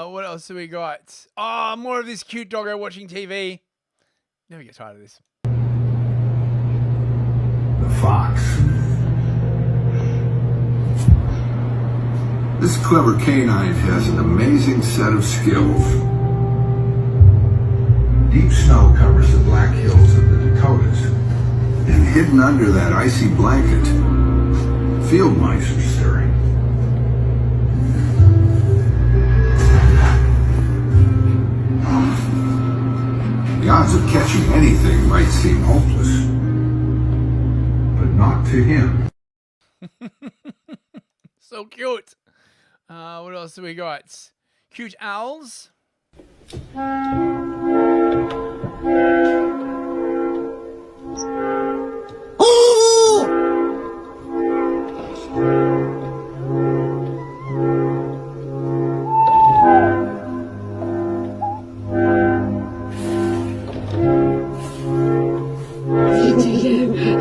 What else do we got? Oh, more of this cute doggo watching TV. Never get tired of this. The fox. This clever canine has an amazing set of skills. Deep snow covers the black hills of the Dakotas, and hidden under that icy blanket, field mice are stirring. The odds of catching anything might seem hopeless, but not to him. So cute. What else do we got? Cute owls.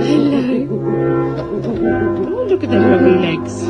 Hello. Oh, look at the lovely legs.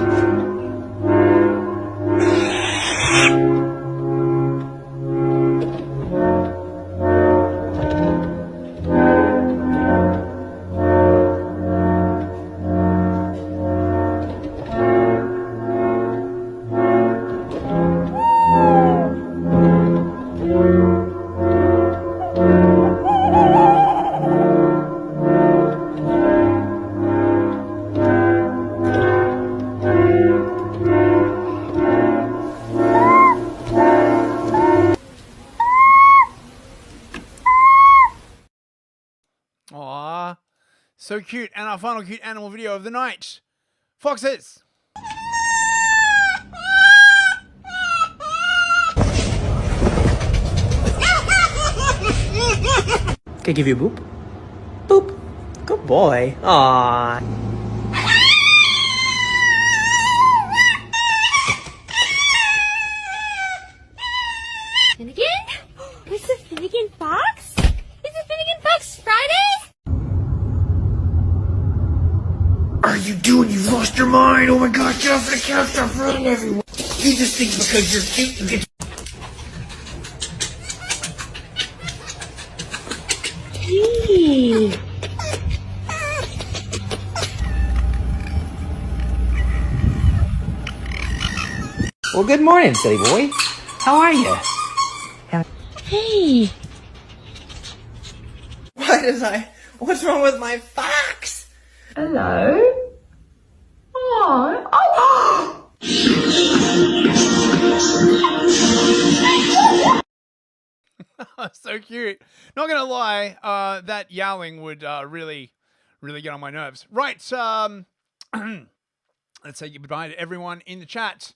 So cute. And our final cute animal video of the night. Foxes. Can I give you a boop? Boop. Good boy. Aww. Finnegan? It's the Finnegan Fox? Is it Finnegan Fox Friday? Are you doing? You've lost your mind. Oh my God, get off the couch, stop running everywhere. You just think because you're cute you get... Gee. Well, good morning, silly boy. How are you? Hey. What's wrong with my fox? Hello? Oh. So cute. Not gonna lie, that yowling would really get on my nerves. Right, let's say goodbye to everyone in the chat.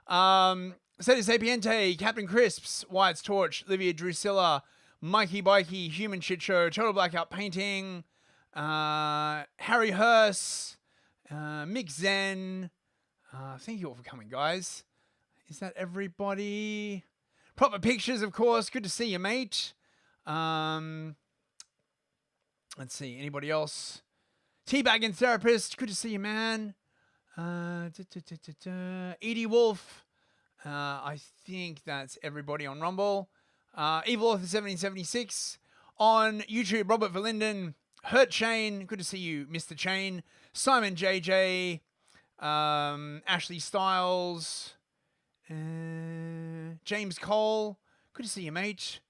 Seti Sapiente, Captain Crisps, Wyatt's Torch, Livia Drusilla, Mikey Bikey, Human Shit Show, Total Blackout Painting, Harry Hearst, Mick Zen. Thank you all for coming, guys. Is that everybody? Proper Pictures, of course. Good to see you, mate. Let's see. Anybody else? Teabagging Therapist. Good to see you, man. Edie Wolf. I think that's everybody on Rumble. Evil Author 1776. On YouTube, Robert Verlinden. Hurt Chain. Good to see you, Mr. Chain. Simon JJ. Ashley Styles. James Cole. Good to see you, mate.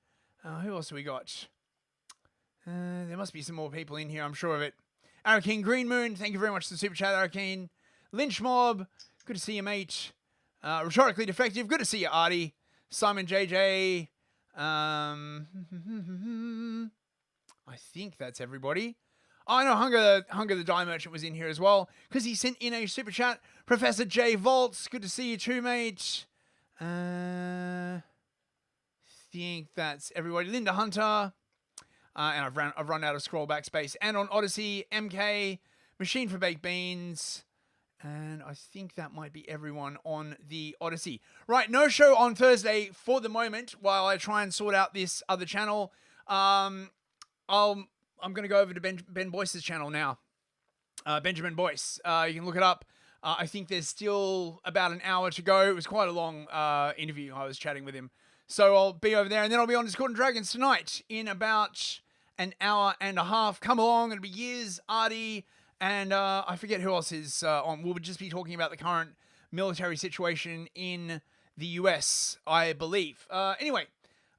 Who else have we got? There must be some more people in here, I'm sure of it. Arakeen Green Moon. Thank you very much for the super chat, Arakeen. Lynch Mob. Good to see you, mate. Rhetorically Defective. Good to see you, Artie. Simon JJ. I think that's everybody. Oh, I know Hunger the Dye Merchant was in here as well because he sent in a super chat. Professor J Volts. Good to see you too, mate. Think that's everybody. Linda Hunter. And I've run out of scroll back space. And on Odyssey, MK, Machine for Baked Beans. And I think that might be everyone on the Odyssey. Right, no show on Thursday for the moment while I try and sort out this other channel. I'm going to go over to Ben Boyce's channel now. Benjamin Boyce. You can look it up. I think there's still about an hour to go. It was quite a long interview. I was chatting with him. So I'll be over there, and then I'll be on Discord and Dragons tonight in about an hour and a half. Come along. It'll be Yiz, Artie, and I forget who else is on. We'll just be talking about the current military situation in the US, I believe. Anyway,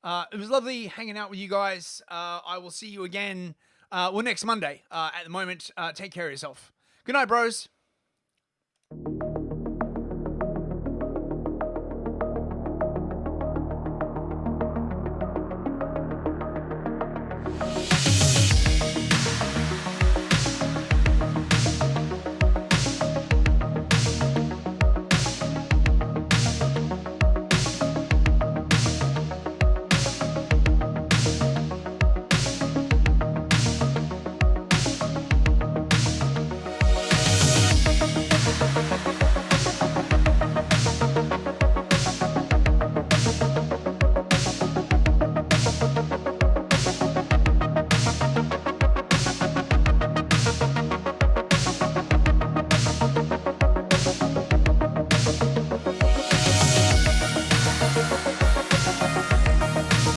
it was lovely hanging out with you guys. I will see you again, next Monday. At the moment, take care of yourself. Good night, bros.